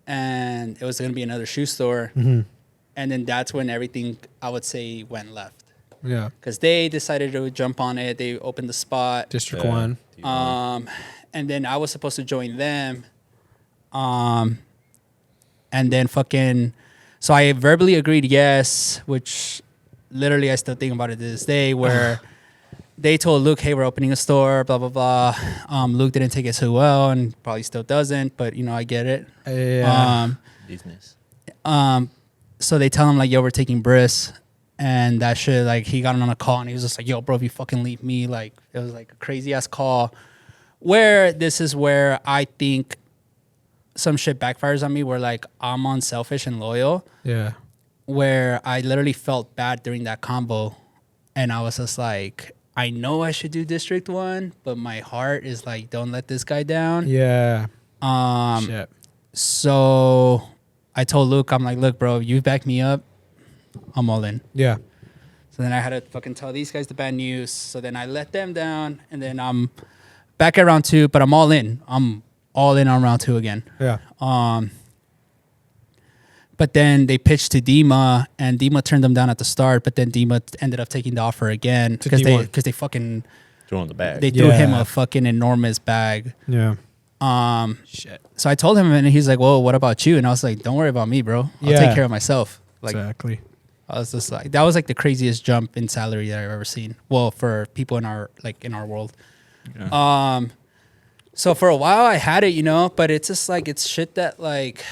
Speaker 3: And it was going to be another shoe store.
Speaker 1: Mm-hmm.
Speaker 3: And then that's when everything, I would say, went left.
Speaker 1: Yeah.
Speaker 3: Because they decided to jump on it. They opened the spot.
Speaker 1: District 1.
Speaker 3: And then I was supposed to join them. And then fucking... So I verbally agreed yes, which literally I still think about it to this day, where they told Luke, hey, we're opening a store, blah, blah, blah. Luke didn't take it so well and probably still doesn't, but, I get it.
Speaker 1: Yeah.
Speaker 2: Business.
Speaker 3: So they tell him, like, yo, we're taking Briss. And that shit, like, he got on a call and he was just like, yo, bro, if you fucking leave me, like, it was like a crazy-ass call. Where this is where I think some shit backfires on me, where, like, I'm unselfish and loyal.
Speaker 1: Yeah.
Speaker 3: where I literally felt bad during that combo, and I was just like, I know I should do District 1, but my heart is like, don't let this guy down.
Speaker 1: Yeah.
Speaker 3: Shit. So I told Luke, I'm like, look, bro, you back me up, I'm all in.
Speaker 1: Yeah.
Speaker 3: So then I had to fucking tell these guys the bad news. So then I let them down, and then I'm back at round 2, but I'm all in. I'm all in on round 2 again.
Speaker 1: Yeah.
Speaker 3: But then they pitched to Dima, and Dima turned them down at the start. But then Dima ended up taking the offer again because they fucking
Speaker 2: threw in the bag.
Speaker 3: They threw him a fucking enormous bag.
Speaker 1: Yeah.
Speaker 3: Shit. So I told him, and he's like, "Well, what about you?" And I was like, "Don't worry about me, bro. I'll take care of myself." Like,
Speaker 1: exactly.
Speaker 3: I was just like, that was like the craziest jump in salary that I've ever seen. Well, for people in our world. Yeah. So for a while I had it, but it's just like, it's shit that like,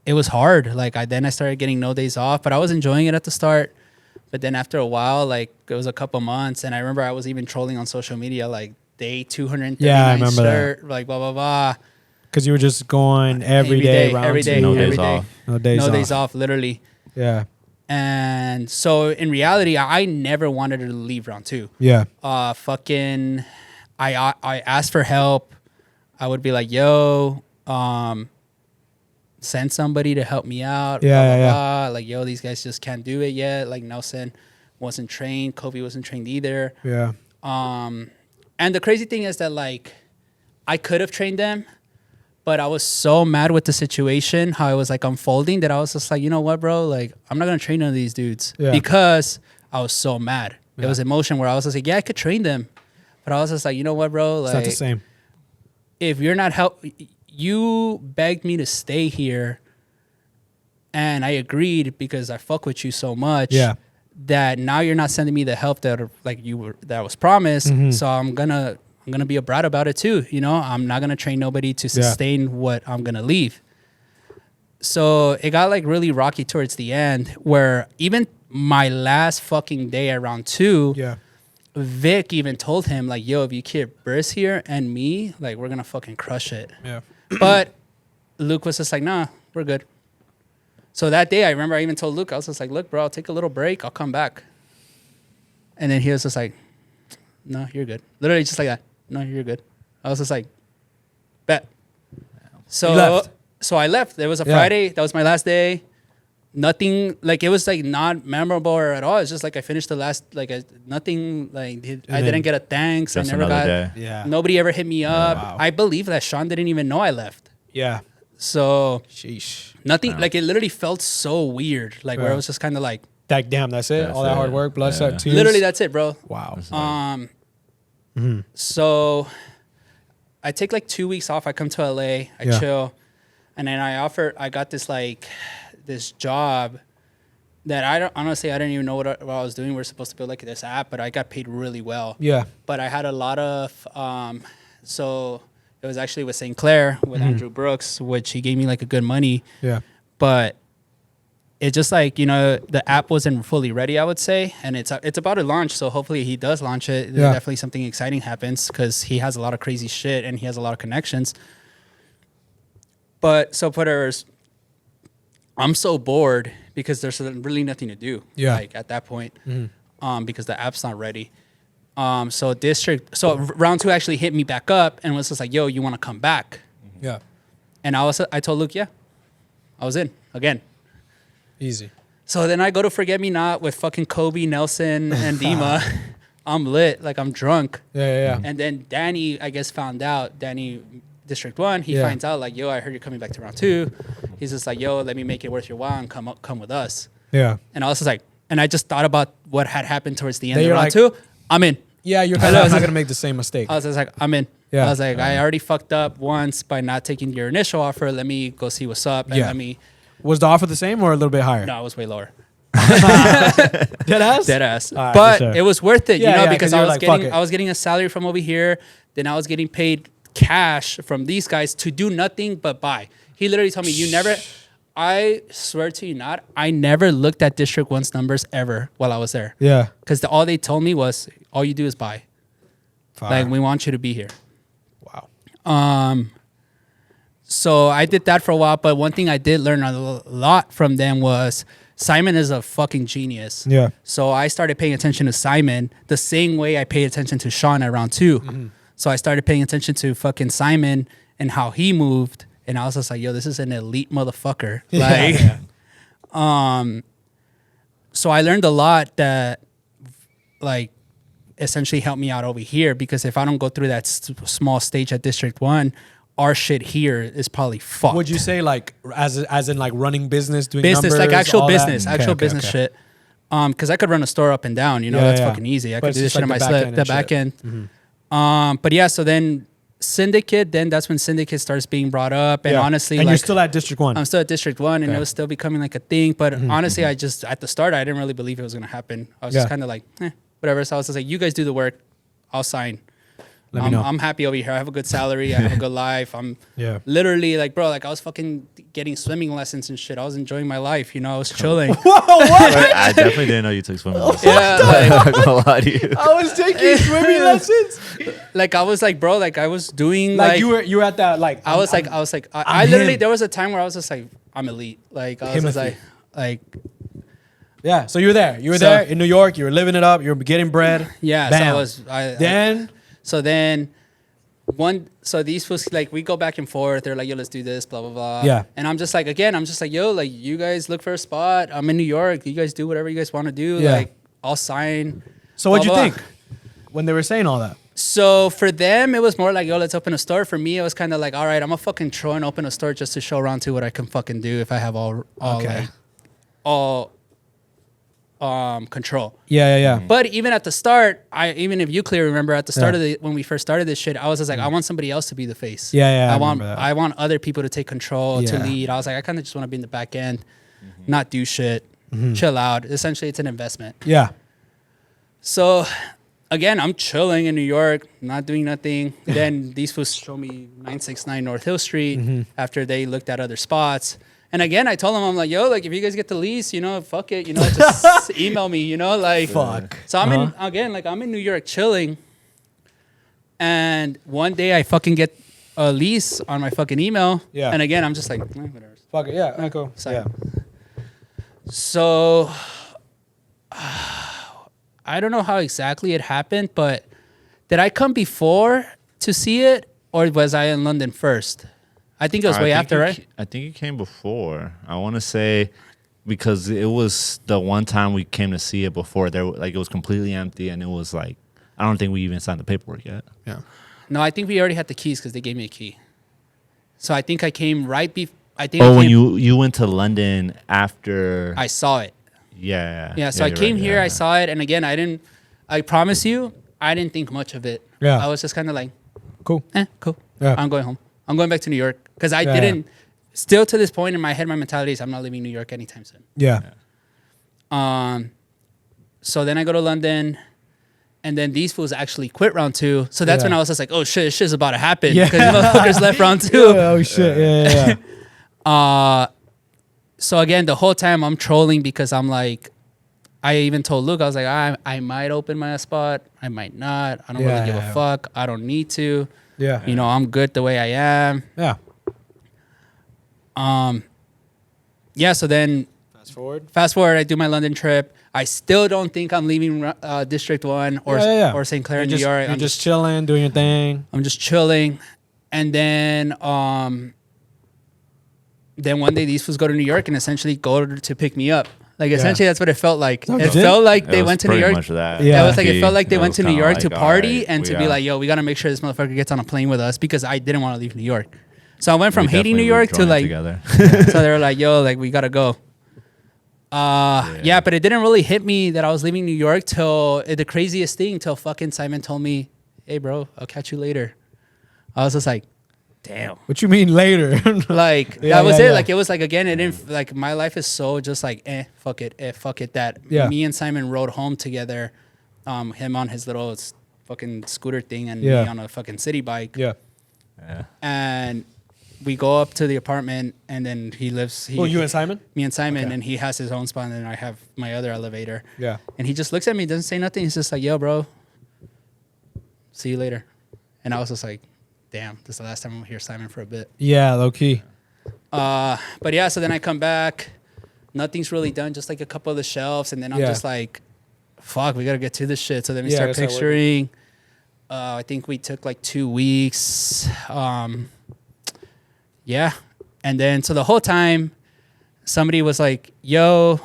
Speaker 3: it was hard. Like then I started getting no days off, but I was enjoying it at the start. But then after a while, like it was a couple months, and I remember I was even trolling on social media, like day 239
Speaker 1: I remember
Speaker 3: shirt, like blah blah blah.
Speaker 1: Because you were just going every day,
Speaker 3: every day,
Speaker 2: no
Speaker 3: every
Speaker 2: days
Speaker 3: day.
Speaker 2: off.
Speaker 1: No days
Speaker 3: off, literally.
Speaker 1: Yeah.
Speaker 3: And so in reality, I never wanted to leave round 2.
Speaker 1: Yeah.
Speaker 3: I asked for help. I would be like, yo, send somebody to help me out.
Speaker 1: Yeah,
Speaker 3: blah, blah. Like, yo, these guys just can't do it yet. Like Nelson wasn't trained. Kobe wasn't trained either.
Speaker 1: Yeah.
Speaker 3: And the crazy thing is that like, I could have trained them, but I was so mad with the situation, how it was like unfolding, that I was just like, you know what, bro? Like, I'm not going to train none of these dudes because I was so mad. Yeah. It was emotion where I was just like, yeah, I could train them. But I was just like, you know what, bro? Like,
Speaker 1: it's not the same.
Speaker 3: If you're not you begged me to stay here, and I agreed because I fuck with you so much.
Speaker 1: Yeah.
Speaker 3: That now you're not sending me the help that was promised. Mm-hmm. So I'm gonna be a brat about it too. I'm not gonna train nobody to sustain what I'm gonna leave. So it got like really rocky towards the end, where even my last fucking day at round 2, Vic even told him like, yo, if you keep Briss here and me, like we're gonna fucking crush it.
Speaker 1: Yeah.
Speaker 3: But Luke was just like, nah, we're good. So that day, I remember I even told Luke, I was just like, look, bro, I'll take a little break. I'll come back. And then he was just like, no, you're good. Literally just like that. No, you're good. I was just like, bet. So I left. It was a Friday. That was my last day. Nothing, like, it was like not memorable at all. It's just like I finished the last, like, nothing, like, I didn't get a thanks. I never got, nobody ever hit me up. Wow. I believe that Sean didn't even know I left. Yeah. So, sheesh. Nothing, like, it literally felt so weird, like, where it was just kind of like,
Speaker 1: damn, that's it? All that hard work, blood, sweat, tears?
Speaker 3: Literally, that's it, bro.
Speaker 1: Wow.
Speaker 3: So, I take like 2 weeks off. I come to LA, I chill, and then I got this, like, this job that I didn't even know what I was doing. We're supposed to build like this app, but I got paid really well. Yeah. But I had a lot of, so it was actually with St. Clair with Andrew Brooks, which he gave me like a good money. Yeah. But it just like, the app wasn't fully ready, I would say. And it's about to launch. So hopefully he does launch it. Definitely something exciting happens because he has a lot of crazy shit and he has a lot of connections. But so I'm so bored because there's really nothing to do. Yeah. Like at that point, because the app's not ready. So round 2 actually hit me back up and was just like, yo, you want to come back? Yeah. And I told Luke, yeah, I was in again. Easy. So then I go to Forget Me Not with fucking Kobe, Nelson, and Dima. I'm lit, like I'm drunk. Yeah. And then Danny, I guess, found out. Danny, District 1, he finds out like, yo, I heard you're coming back to round 2. He's just like, yo, let me make it worth your while and come with us. Yeah. And I was just like, and I just thought about what had happened towards the end of round 2. I'm in.
Speaker 1: Yeah, you're kind of not gonna make the same mistake.
Speaker 3: I was just like, I'm in. Yeah. I was like, I already fucked up once by not taking your initial offer. Let me go see what's up. And
Speaker 1: Was the offer the same or a little bit higher?
Speaker 3: No, it was way lower.
Speaker 1: Dead ass?
Speaker 3: Dead ass. Right, but it was worth it, because I was getting a salary from over here. Then I was getting paid cash from these guys to do nothing but buy. He literally told me, I swear to you not, I never looked at District 1's numbers ever while I was there. Yeah. Because all they told me was, all you do is buy. Fire. Like, we want you to be here. Wow. So I did that for a while, but one thing I did learn a lot from them was Simon is a fucking genius.
Speaker 1: Yeah.
Speaker 3: So I started paying attention to Simon the same way I paid attention to Sean at round 2.
Speaker 1: Mm-hmm.
Speaker 3: So I started paying attention to fucking Simon and how he moved. And I was just like, yo, this is an elite motherfucker. Like, so I learned a lot that, like, essentially helped me out over here, because if I don't go through that small stage at District 1, our shit here is probably fucked.
Speaker 1: Would you say like as in like running business, doing
Speaker 3: business,
Speaker 1: numbers,
Speaker 3: like actual
Speaker 1: all
Speaker 3: business,
Speaker 1: that?
Speaker 3: business shit? Because I could run a store up and down, you know, that's fucking easy. I could do this shit on my slip, the back end.
Speaker 1: Mm-hmm.
Speaker 3: But yeah, so then Syndicate, then that's when Syndicate starts being brought up. And honestly,
Speaker 1: and
Speaker 3: like,
Speaker 1: you're still at District 1.
Speaker 3: I'm still at District 1, and it was still becoming like a thing. But honestly, I just, at the start, I didn't really believe it was going to happen. I was just kind of like, whatever. So I was just like, you guys do the work, I'll sign.
Speaker 1: Let me know.
Speaker 3: I'm happy over here. I have a good salary. I have a good life. I'm literally like, bro, like I was fucking getting swimming lessons and shit. I was enjoying my life. You know, I was chilling.
Speaker 1: Whoa, what?
Speaker 2: I definitely didn't know you took swimming lessons.
Speaker 3: Yeah,
Speaker 2: I'm not gonna lie to you.
Speaker 1: I was taking swimming lessons.
Speaker 3: like I was like, bro, like I was doing
Speaker 1: Like you were at that like.
Speaker 3: I was like, I literally, there was a time where I was just like, I'm elite. Like I was just like.
Speaker 1: Yeah, so you were there. You were there in New York. You were living it up. You were getting bread.
Speaker 3: Yeah,
Speaker 1: Bam.
Speaker 3: So these fools, like, we go back and forth. They're like, yo, let's do this, blah, blah, blah.
Speaker 1: Yeah.
Speaker 3: And I'm just like, yo, like, you guys look for a spot. I'm in New York. You guys do whatever you guys want to do.
Speaker 1: Yeah.
Speaker 3: Like, I'll sign.
Speaker 1: So what'd you think when they were saying all that?
Speaker 3: So for them, it was more like, yo, let's open a store. For me, it was kind of like, all right, I'm going to fucking try and open a store just to show round 2 what I can fucking do if I have all control.
Speaker 1: Yeah.
Speaker 3: But even at the start, even if you clearly remember at the start of when we first started this shit, I was just like, I want somebody else to be the face.
Speaker 1: Yeah.
Speaker 3: I want other people to take control, to lead. I was like, I kind of just want to be in the back end, not do shit, chill out. Essentially, it's an investment.
Speaker 1: Yeah.
Speaker 3: So again, I'm chilling in New York, not doing nothing. Then these fools show me 969 North Hill Street after they looked at other spots. And again, I told them, I'm like, yo, like, if you guys get the lease, you know, fuck it, you know, just email me, you know, like.
Speaker 1: Fuck.
Speaker 3: So I'm I'm in New York chilling. And one day I fucking get a lease on my fucking email.
Speaker 1: Yeah.
Speaker 3: And again, I'm just like, whatever.
Speaker 1: Fuck it. Yeah. Cool.
Speaker 3: Sorry.
Speaker 1: Yeah.
Speaker 3: So I don't know how exactly it happened, but did I come before to see it, or was I in London first? I think it was way after, right?
Speaker 2: I think it came before. I want to say because it was the one time we came to see it before. There, like, it was completely empty, and it was like, I don't think we even signed the paperwork yet.
Speaker 1: Yeah.
Speaker 3: No, I think we already had the keys because they gave me a key. So I think I came right before.
Speaker 2: When you went to London after
Speaker 3: I saw it.
Speaker 2: Yeah.
Speaker 3: Yeah. So I came here, I saw it, and again, I promise you, I didn't think much of it.
Speaker 1: Yeah.
Speaker 3: I was just kind of like,
Speaker 1: cool.
Speaker 3: Cool.
Speaker 1: Yeah.
Speaker 3: I'm going home. I'm going back to New York because I didn't. Still to this point in my head, my mentality is I'm not leaving New York anytime soon.
Speaker 1: Yeah.
Speaker 3: So then I go to London, and then these fools actually quit round 2. So that's when I was just like, oh shit, this shit's about to happen because motherfuckers left round 2.
Speaker 1: Oh shit. Yeah.
Speaker 3: So again, the whole time I'm trolling because I'm like, I even told Luke, I was like, I might open my spot, I might not. I don't really give a fuck. I don't need to.
Speaker 1: Yeah.
Speaker 3: You know, I'm good the way I am.
Speaker 1: Yeah.
Speaker 3: Yeah, so then fast forward, I do my London trip. I still don't think I'm leaving District 1 or St. Clair in New York.
Speaker 1: I'm just chilling, doing your thing.
Speaker 3: I'm just chilling. And then one day these fools go to New York and essentially go to pick me up. Like, essentially, that's what it felt like. It felt like they went to New York. It felt like they went to New York to party and to be like, yo, we got to make sure this motherfucker gets on a plane with us because I didn't want to leave New York. So I went from hating New York to like, so they were like, yo, like, we got to go. But it didn't really hit me that I was leaving New York till the craziest thing, till fucking Simon told me, hey, bro, I'll catch you later. I was just like, damn.
Speaker 1: What you mean later?
Speaker 3: Like, that was it. Like, it was like, again, it didn't, like, my life is so just like, fuck it, that me and Simon rode home together, him on his little fucking scooter thing and me on a fucking city bike.
Speaker 1: Yeah.
Speaker 3: And we go up to the apartment, and then he lives.
Speaker 1: You and Simon?
Speaker 3: Me and Simon, and he has his own spot, and then I have my other elevator.
Speaker 1: Yeah.
Speaker 3: And he just looks at me, doesn't say nothing. He's just like, yo, bro, see you later. And I was just like, damn, this is the last time I'm here, Simon, for a bit.
Speaker 1: Yeah, low key.
Speaker 3: But yeah, so then I come back. nothing's really done, just like a couple of the shelves. And then I'm just like, fuck, we got to get to this shit. So then we start picturing. I think we took like 2 weeks. Yeah. And then, so the whole time, somebody was like, yo,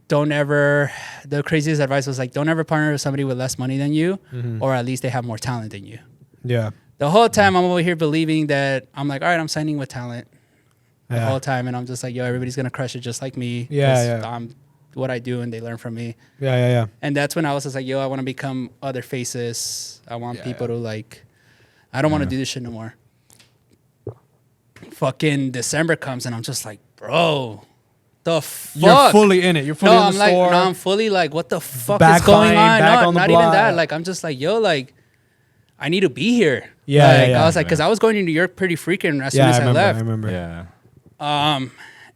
Speaker 3: don't ever, the craziest advice was like, don't ever partner with somebody with less money than you, or at least they have more talent than you.
Speaker 1: Yeah.
Speaker 3: The whole time I'm over here believing that I'm like, all right, I'm signing with talent the whole time. And I'm just like, yo, everybody's going to crush it just like me. I'm what I do and they learn from me.
Speaker 1: Yeah.
Speaker 3: And that's when I was just like, yo, I want to become other faces. I want people to like, I don't want to do this shit no more. Fucking December comes and I'm just like, bro, the fuck?
Speaker 1: You're fully in it. You're fully in the store.
Speaker 3: No, I'm fully like, what the fuck is going on? No, not even that. Like, I'm just like, yo, like, I need to be here. I was like, because I was going to New York pretty freaking as soon as I left.
Speaker 1: I remember.
Speaker 3: Yeah.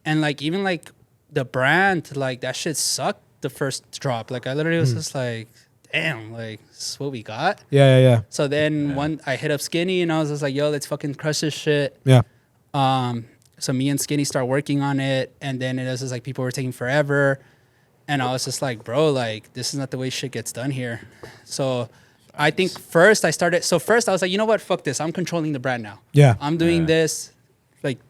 Speaker 3: And like, even like the brand, like that shit sucked the first drop. Like, I literally was just like, damn, like, this is what we got.
Speaker 1: Yeah.
Speaker 3: So then I hit up Skinny and I was just like, yo, let's fucking crush this shit.
Speaker 1: Yeah.
Speaker 3: So me and Skinny start working on it, and then it was just like people were taking forever, and I was just like, bro, like this is not the way shit gets done here. So I think first I was like, you know what, fuck this, I'm controlling the brand now.
Speaker 1: Yeah,
Speaker 3: I'm doing this, like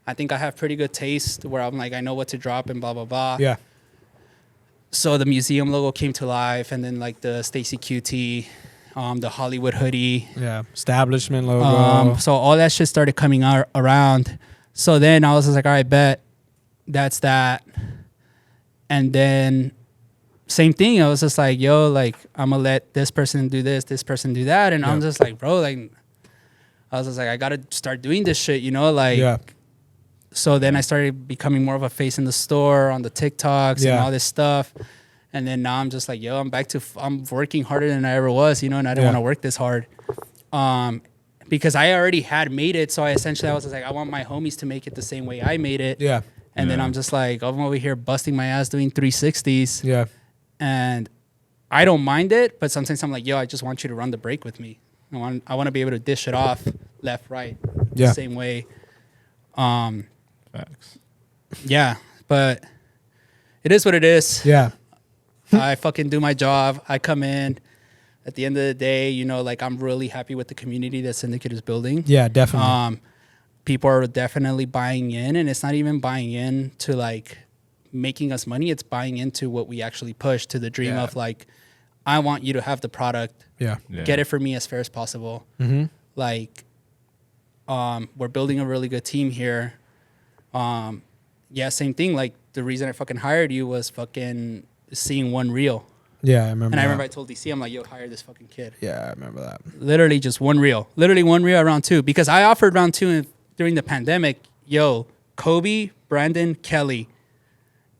Speaker 3: I think I have pretty good taste where I'm like, I know what to drop and blah blah blah.
Speaker 1: Yeah.
Speaker 3: So the museum logo came to life, and then like the Stacy QT. The Hollywood hoodie.
Speaker 1: Yeah. Establishment logo.
Speaker 3: So all that shit started coming out around. So then I was just like, all right, bet. That's that. And then same thing. I was just like, yo, like, I'm going to let this person do this person do that. And I'm just like, bro, like, I was just like, I got to start doing this shit, you know? Like, so then I started becoming more of a face in the store on the TikToks and all this stuff. And then now I'm just like, yo, I'm working harder than I ever was, you know, and I didn't want to work this hard. Because I already had made it. So I was just like, I want my homies to make it the same way I made it. Yeah. And then I'm just like, I'm over here busting my ass doing 360s. Yeah. And I don't mind it, but sometimes I'm like, yo, I just want you to run the break with me. I want to be able to dish it off left, right, the same way.
Speaker 2: Facts.
Speaker 3: Yeah. But it is what it is.
Speaker 1: Yeah.
Speaker 3: I fucking do my job. I come in. At the end of the day, you know, like I'm really happy with the community that Syndicate is building.
Speaker 1: Yeah, definitely.
Speaker 3: People are definitely buying in, and it's not even buying in to like making us money. It's buying into what we actually push, to the dream of like, I want you to have the product. Yeah. Get it for me as fair as possible. Mm-hmm. Like, we're building a really good team here. Same thing. Like the reason I fucking hired you was fucking seeing one reel. Yeah, I remember. And I remember I told DC, I'm like, yo, hire this fucking kid.
Speaker 1: Yeah, I remember that.
Speaker 3: Literally just one reel. Literally one reel at round 2. Because I offered round 2 during the pandemic. Yo, Kobe, Brandon, Kelly,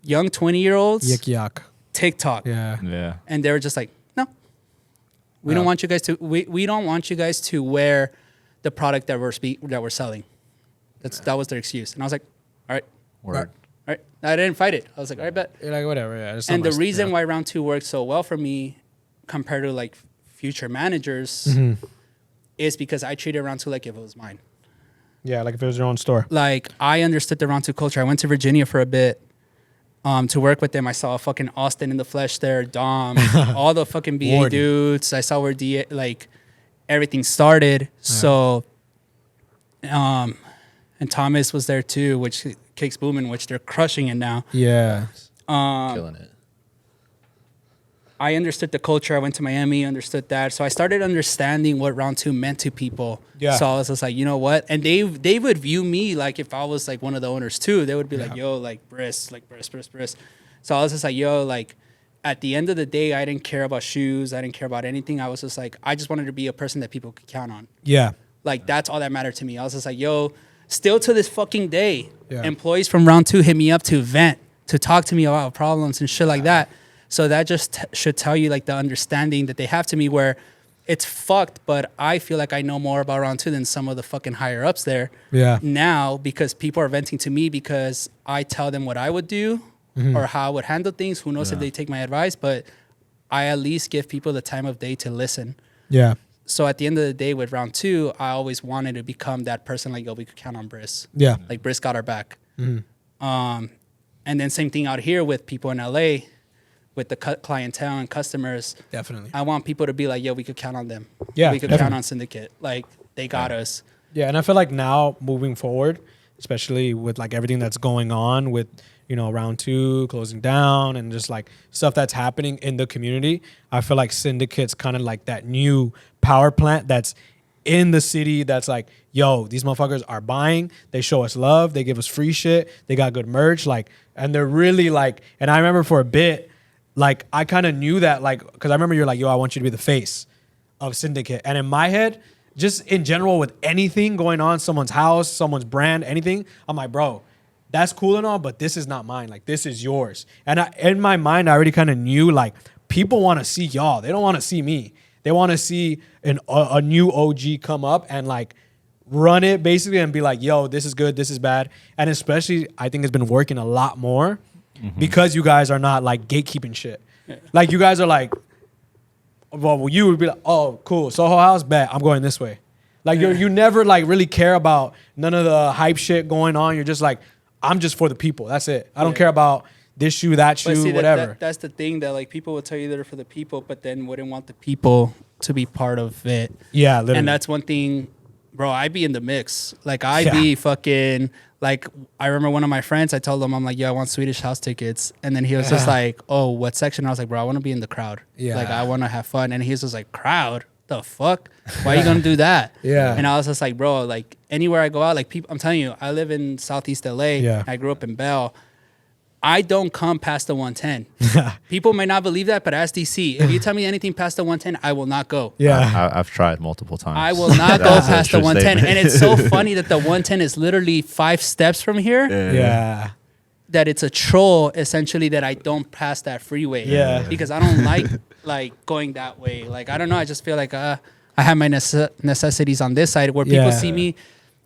Speaker 3: young 20-year-olds.
Speaker 1: Yuck.
Speaker 3: TikTok. Yeah. And they were just like, no. We don't want you guys to we don't want you guys to wear the product that we're selling. That was their excuse. And I was like, all right.
Speaker 2: Word.
Speaker 3: All right. I didn't fight it. I was like, all right, bet.
Speaker 1: You're like, whatever. Yeah.
Speaker 3: And the reason why round 2 worked so well for me compared to like future managers is because I treated round 2 like if it was mine.
Speaker 1: Yeah, like if it was your own store.
Speaker 3: Like I understood the round 2 culture. I went to Virginia for a bit to work with them. I saw fucking Austin in the flesh there, Dom, all the fucking BA dudes. I saw where everything started. Yeah. So, and Thomas was there too, which Kicks Booming, which they're crushing it now. Yeah.
Speaker 2: Killing it.
Speaker 3: I understood the culture. I went to Miami, understood that. So I started understanding what round 2 meant to people. Yeah. So I was just like, you know what? And they would view me like if I was like one of the owners too. They would be like, yo, like Briss. So I was just like, yo, like at the end of the day, I didn't care about shoes. I didn't care about anything. I was just like, I just wanted to be a person that people could count on. Yeah. Like that's all that mattered to me. I was just like, yo, still to this fucking day, employees from round 2 hit me up to vent, to talk to me about problems and shit like that. So that just should tell you like the understanding that they have to me, where it's fucked, but I feel like I know more about round 2 than some of the fucking higher ups there. Yeah. Now, because people are venting to me because I tell them what I would do or how I would handle things. Who knows if they take my advice, but I at least give people the time of day to listen. Yeah. So at the end of the day with round 2, I always wanted to become that person like, yo, we could count on Briss. Yeah. Like Briss got our back. And then same thing out here with people in LA, with the clientele and customers.
Speaker 1: Definitely.
Speaker 3: I want people to be like, yo, we could count on them.
Speaker 1: Yeah,
Speaker 3: we could count on Syndicate. Like, they got us.
Speaker 1: Yeah, and I feel like now moving forward, especially with like everything that's going on with, you know, round 2 closing down and just like stuff that's happening in the community, I feel like Syndicate's kind of like that new power plant that's in the city that's like, yo, these motherfuckers are buying, they show us love, they give us free shit, they got good merch, like, and they're really like, and I remember for a bit, like, I kind of knew that, like, because I remember you're like, yo, I want you to be the face of Syndicate. And in my head, just in general with anything going on, someone's house, someone's brand, anything, I'm like, bro, that's cool and all, but this is not mine. Like, this is yours. And in my mind, I already kind of knew, like, people want to see y'all. They don't want to see me. They want to see a new OG come up and, like, run it, basically, and be like, yo, this is good, this is bad. And especially, I think it's been working a lot more because you guys are not, like, gatekeeping shit. Yeah. Like, you guys are like, well, you would be like, oh, cool, Soho House, bet, I'm going this way. Like, you never, like, really care about none of the hype shit going on. You're just like, I'm just for the people. That's it. I don't care about this shoe, that shoe,
Speaker 3: see,
Speaker 1: whatever.
Speaker 3: That's the thing that, like, people will tell you they're for the people, but then wouldn't want the people to be part of it.
Speaker 1: Yeah, literally.
Speaker 3: And that's one thing, bro, I be in the mix. Like, I be fucking, like, I remember one of my friends, I told him, I'm like, yo, I want Swedish House tickets. And then he was just like, oh, what section? I was like, bro, I want to be in the crowd. Yeah. Like, I want to have fun. And he was just like, crowd? The fuck? Why are you gonna do that? Yeah. And I was just like, bro, like, anywhere I go out, like, people, I'm telling you, I live in Southeast LA. Yeah. I grew up in Bell. I don't come past the 110. People may not believe that, but ask DC. If you tell me anything past the 110, I will not go.
Speaker 2: Yeah. I've tried multiple times.
Speaker 3: I will not go past the 110. Statement. And it's so funny that the 110 is literally 5 steps from here. Yeah. That it's a troll, essentially, that I don't pass that freeway. Yeah. Because I don't like going that way. Like, I don't know. I just feel like I have my necessities on this side where people see me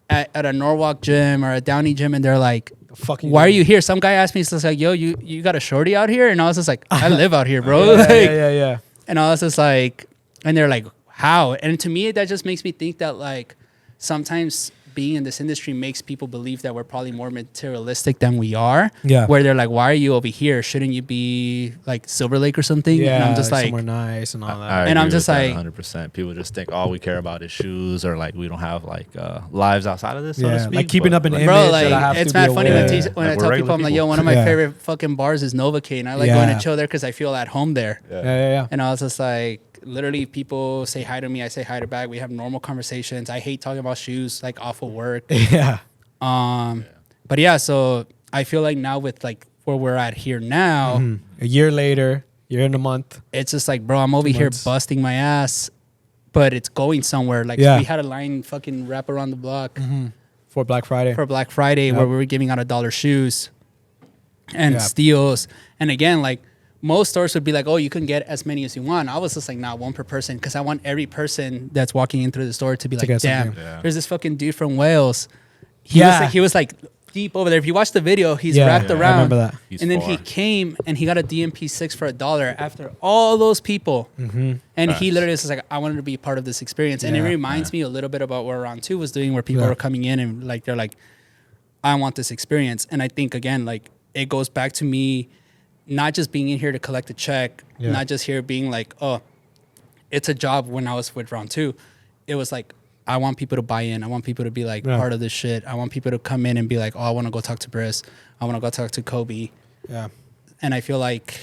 Speaker 3: at a Norwalk gym or a Downey gym and they're like, why are you here? Some guy asked me, he's like, yo, you got a shorty out here? And I was just like, I live out here, bro. Yeah. And I was just like, and they're like, how? And to me, that just makes me think that, like, sometimes being in this industry makes people believe that we're probably more materialistic than we are. Yeah. Where they're like, why are you over here? Shouldn't you be like Silver Lake or something? Yeah. And I'm just like,
Speaker 1: somewhere nice and all that.
Speaker 3: And I'm just like,
Speaker 2: 100%. People just think all we care about is shoes, or like we don't have like lives outside of this. So to speak.
Speaker 1: Like keeping up an image.
Speaker 3: Bro, like, it's not funny when I tell people, I'm like, yo, one of my favorite fucking bars is Novocaine. I like going to chill there because I feel at home there. Yeah. And I was just like, literally, people say hi to me. I say hi to back. We have normal conversations. I hate talking about shoes, like, off of work. Yeah. But yeah, so I feel like now with, like, where we're at here now.
Speaker 1: A year later, year and a month.
Speaker 3: It's just like, bro, I'm over here busting my ass, but it's going somewhere. Like, we had a line fucking wrap around the block.
Speaker 1: For Black Friday.
Speaker 3: Where we were giving out $1 shoes and steals. And again, like, most stores would be like, oh, you can get as many as you want. I was just like, nah, 1 per person, because I want every person that's walking in through the store to be like, damn, there's this fucking dude from Wales. He was like deep over there. If you watch the video, he's wrapped around. I remember that. And then he came and he got a DMP6 for $1 after all those people. And he literally was like, I wanted to be part of this experience. And it reminds me a little bit about what Round 2 was doing, where people were coming in and like, they're like, I want this experience. And I think, again, like, it goes back to me not just being in here to collect a check, not just here being like, oh, it's a job. When I was with Round 2, it was like, I want people to buy in. I want people to be like part of this shit. I want people to come in and be like, oh, I want to go talk to Briss. I want to go talk to Kobe. Yeah. And I feel like,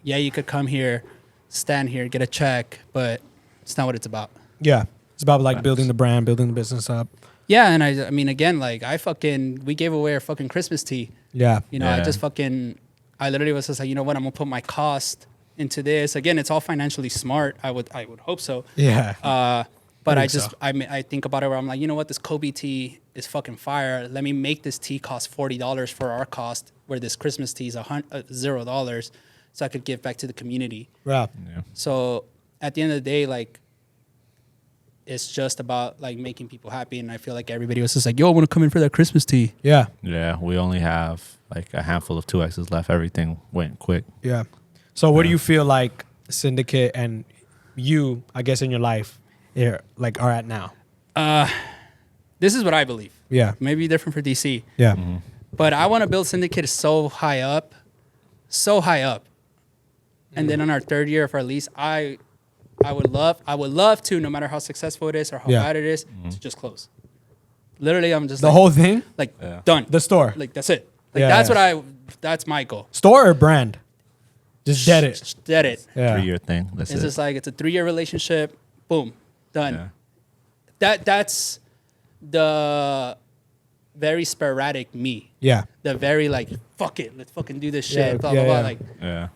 Speaker 3: you could come here, stand here, get a check, but it's not what it's about. Yeah.
Speaker 1: It's about like building the brand, building the business up.
Speaker 3: Yeah. And I mean, again, like, we gave away our fucking Christmas tea. Yeah. You know, I literally was just like, you know what, I'm gonna put my cost into this. Again, it's all financially smart. I would hope so. Yeah. But I think about it where I'm like, you know what, this Kobe tea is fucking fire. Let me make this tea cost $40 for our cost, where this Christmas tea is $0, so I could give back to the community. Yeah. So at the end of the day, like, it's just about like making people happy, and I feel like everybody was just like, yo, I want to come in for that Christmas tea. Yeah.
Speaker 2: Yeah. We only have like a handful of 2Xs left. Everything went quick.
Speaker 1: Yeah. So what do you feel like Syndicate and you, I guess, in your life are at now?
Speaker 3: This is what I believe. Yeah. Maybe different for DC. Yeah. But I want to build Syndicate so high up. And then on our third year of our lease, I would love to, no matter how successful it is or how bad it is, to just close. Literally, I'm just
Speaker 1: the whole thing,
Speaker 3: like done.
Speaker 1: The store,
Speaker 3: like that's it. Like that's my goal.
Speaker 1: Store or brand, just dead it.
Speaker 3: Just dead it.
Speaker 1: Yeah.
Speaker 2: 3-year thing. That's
Speaker 3: It's
Speaker 2: it.
Speaker 3: just like it's a 3-year relationship. Boom, done.
Speaker 2: Yeah.
Speaker 3: That's the very sporadic me.
Speaker 1: Yeah.
Speaker 3: The very like fuck it, let's fucking do this shit.
Speaker 1: Yeah,
Speaker 3: Blah
Speaker 1: yeah,
Speaker 3: blah
Speaker 1: yeah.
Speaker 3: blah.
Speaker 2: Yeah.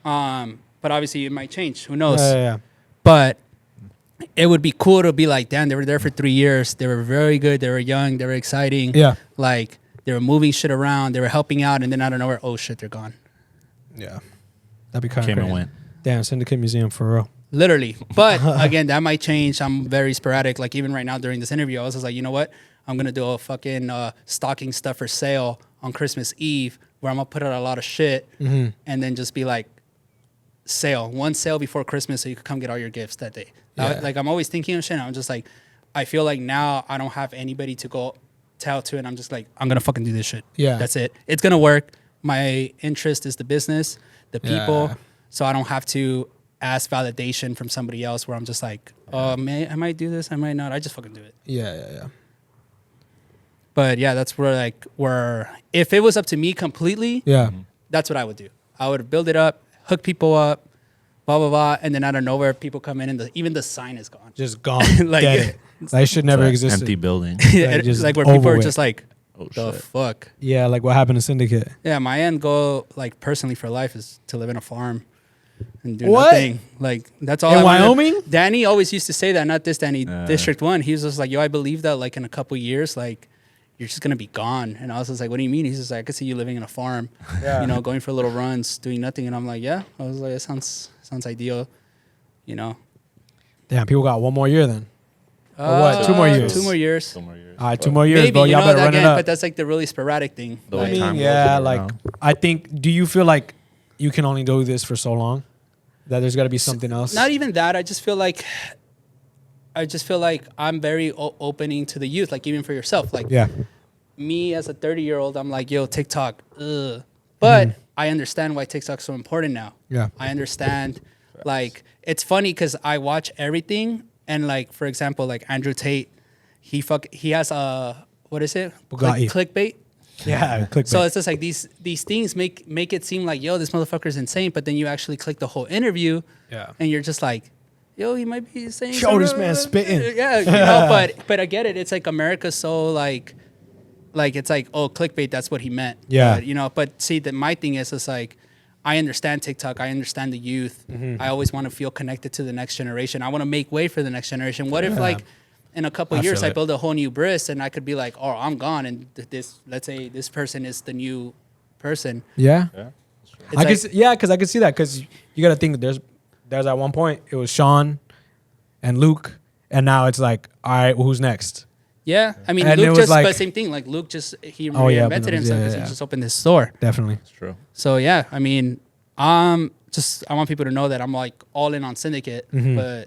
Speaker 3: Like, but obviously it might change. Who knows?
Speaker 1: Yeah.
Speaker 3: But it would be cool to be like, damn, they were there for 3 years. They were very good. They were young. They were exciting.
Speaker 1: Yeah.
Speaker 3: Like they were moving shit around. They were helping out, and then out of nowhere, oh shit, they're gone.
Speaker 1: Yeah. That'd be kind of
Speaker 2: Came
Speaker 1: crazy.
Speaker 2: and went.
Speaker 1: Damn, Syndicate Museum for real.
Speaker 3: Literally. But again, that might change. I'm very sporadic. Like even right now during this interview, I was just like, you know what? I'm going to do a fucking stocking stuffer sale on Christmas Eve where I'm going to put out a lot of shit and then just be like, one sale before Christmas so you could come get all your gifts that day.
Speaker 1: Yeah.
Speaker 3: Like I'm always thinking of shit. I'm just like, I feel like now I don't have anybody to go tell to, and I'm just like, I'm going to fucking do this shit.
Speaker 1: Yeah.
Speaker 3: That's it. It's going to work. My interest is the business, the people.
Speaker 1: Yeah.
Speaker 3: So I don't have to ask validation from somebody else where I'm just like, I might do this, I might not. I just fucking do it.
Speaker 1: Yeah.
Speaker 3: But yeah, that's where if it was up to me completely,
Speaker 1: Yeah.
Speaker 3: that's what I would do. I would build it up, hook people up, blah, blah, blah. And then out of nowhere, people come in and even the sign is gone.
Speaker 1: Just gone.
Speaker 3: Like-
Speaker 1: Dead it. That should never
Speaker 2: It's
Speaker 1: exist.
Speaker 2: an empty building.
Speaker 1: just
Speaker 3: Like where people
Speaker 1: over
Speaker 3: are
Speaker 1: with.
Speaker 3: just like,
Speaker 2: Oh,
Speaker 3: the
Speaker 2: shit.
Speaker 3: fuck?
Speaker 1: Yeah, like what happened to Syndicate.
Speaker 3: Yeah, my end goal, like personally for life, is to live in a farm and do
Speaker 1: What?
Speaker 3: nothing. Like that's all.
Speaker 1: In
Speaker 3: I wanted.
Speaker 1: Wyoming?
Speaker 3: Danny always used to say that. Not this Danny, District 1. He was just like, yo, I believe that like in a couple years, like you're just gonna be gone. And I was just like, what do you mean? He's just like, I could see you living in a farm,
Speaker 1: Yeah.
Speaker 3: going for little runs, doing nothing. And I'm like, yeah. I was like, it sounds ideal,
Speaker 1: Damn, people got one more year then. Or what? 2 more years?
Speaker 3: 2 more years.
Speaker 2: 2 more years.
Speaker 1: All right, 2 more years,
Speaker 3: Maybe,
Speaker 1: bro. Y'all better run it up.
Speaker 3: But that's like the really sporadic thing.
Speaker 2: The
Speaker 3: Like,
Speaker 2: way time goes,
Speaker 1: yeah,
Speaker 2: you
Speaker 1: like
Speaker 2: know.
Speaker 1: I think. Do you feel like you can only do this for so long? That there's got to be something else.
Speaker 3: Not even that. I just feel like I'm very opening to the youth. Like even for yourself, like
Speaker 1: Yeah.
Speaker 3: me as a 30-year-old, I'm like, yo, TikTok. Ugh. But I understand why TikTok's so important now.
Speaker 1: Yeah.
Speaker 3: I understand. Like it's funny because I watch everything, and like for example, like Andrew Tate, he has a what is it?
Speaker 1: Bugatti.
Speaker 3: Clickbait.
Speaker 1: Yeah. Click.
Speaker 3: So it's just like these things make it seem like, yo, this motherfucker's insane, but then you actually click the whole interview,
Speaker 1: Yeah.
Speaker 3: and you're just like, yo, he might be saying,
Speaker 1: Show this
Speaker 3: some-
Speaker 1: man spitting.
Speaker 3: Yeah, but I get it. It's like America's so like it's like, oh, clickbait. That's what he meant.
Speaker 1: Yeah.
Speaker 3: But see, that my thing is, it's like I understand TikTok. I understand the youth. I always want to feel connected to the next generation. I want to make way for the next generation. What if like in a couple
Speaker 1: I
Speaker 3: years
Speaker 1: feel
Speaker 3: I
Speaker 1: it.
Speaker 3: build a whole new Briss and I could be like, oh, I'm gone, and let's say this person is the new person.
Speaker 1: Yeah.
Speaker 2: Yeah.
Speaker 3: It's
Speaker 1: I
Speaker 3: like-
Speaker 1: could. Yeah, because I could see that. Because you got to think that there's at one point it was Sean and Luke, and now it's like, all right, well, who's next?
Speaker 3: Yeah, I mean,
Speaker 1: And it
Speaker 3: Luke
Speaker 1: was
Speaker 3: just,
Speaker 1: like-
Speaker 3: but same thing. Like Luke he
Speaker 1: Oh, yeah, but
Speaker 3: reinvented
Speaker 1: it was-
Speaker 3: himself
Speaker 1: yeah,
Speaker 3: because
Speaker 1: yeah.
Speaker 3: he just opened his store.
Speaker 1: Definitely.
Speaker 2: It's true.
Speaker 3: So yeah, I mean, I want people to know that I'm like all in on Syndicate, but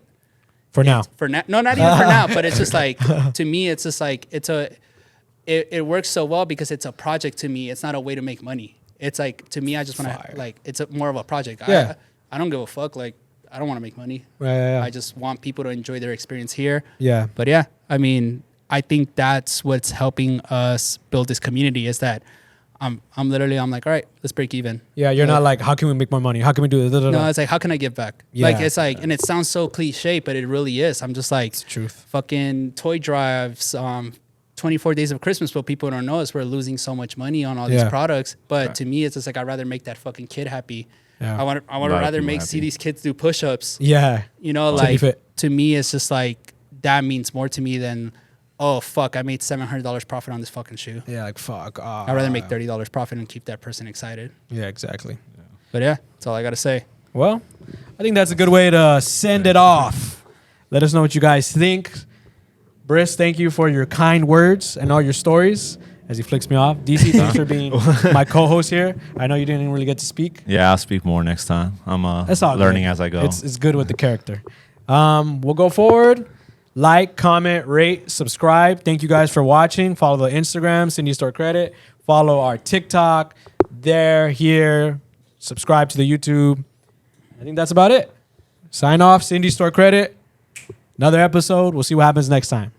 Speaker 1: For now.
Speaker 3: for now, no, not even for now, but it's just like to me, it's just like it works so well because it's a project to me. It's not a way to make money. It's like to me, I just want
Speaker 1: Fire.
Speaker 3: to like it's more of a project.
Speaker 1: Yeah.
Speaker 3: I don't give a fuck. Like I don't want to make money.
Speaker 1: Yeah.
Speaker 3: I just want people to enjoy their experience here.
Speaker 1: Yeah.
Speaker 3: But yeah, I mean, I think that's what's helping us build this community is that I'm like, all right, let's break even.
Speaker 1: Yeah. You're not like, how can we make more money? How can we do this?
Speaker 3: No, it's like, how can I give back?
Speaker 1: Yeah.
Speaker 3: Like, it's like, and it sounds so cliche, but it really is. I'm just like,
Speaker 1: It's the truth.
Speaker 3: fucking toy drives, 24 days of Christmas. What people don't know is we're losing so much money on all these
Speaker 1: Yeah.
Speaker 3: products. But to me, it's just like, I'd rather make that fucking kid happy.
Speaker 1: Yeah.
Speaker 3: I want to
Speaker 2: lot of
Speaker 3: rather
Speaker 2: people
Speaker 3: see
Speaker 2: happy.
Speaker 3: these kids do push-ups.
Speaker 1: Yeah.
Speaker 3: You know,
Speaker 1: To be
Speaker 3: like
Speaker 1: fit.
Speaker 3: to me, it's just like that means more to me than, oh fuck, I made $700 profit on this fucking shoe.
Speaker 1: Yeah. Like, fuck.
Speaker 3: I'd rather make $30 profit and keep that person excited.
Speaker 1: Yeah, exactly.
Speaker 3: But yeah, that's all I gotta say.
Speaker 1: Well, I think that's a good way to send it off. Let us know what you guys think. Briss, thank you for your kind words and all your stories as he flicks me off. DC, thanks for being my co-host here. I know you didn't really get to speak.
Speaker 2: Yeah, I'll speak more next time. I'm
Speaker 1: That's all
Speaker 2: learning
Speaker 1: good.
Speaker 2: as I go.
Speaker 1: It's good with the character. We'll go forward. Like, comment, rate, subscribe. Thank you guys for watching. Follow the Instagram, Cindy Store Credit. Follow our TikTok. There, here. Subscribe to the YouTube. I think that's about it. Sign off. Cindy Store Credit. Another episode. We'll see what happens next time.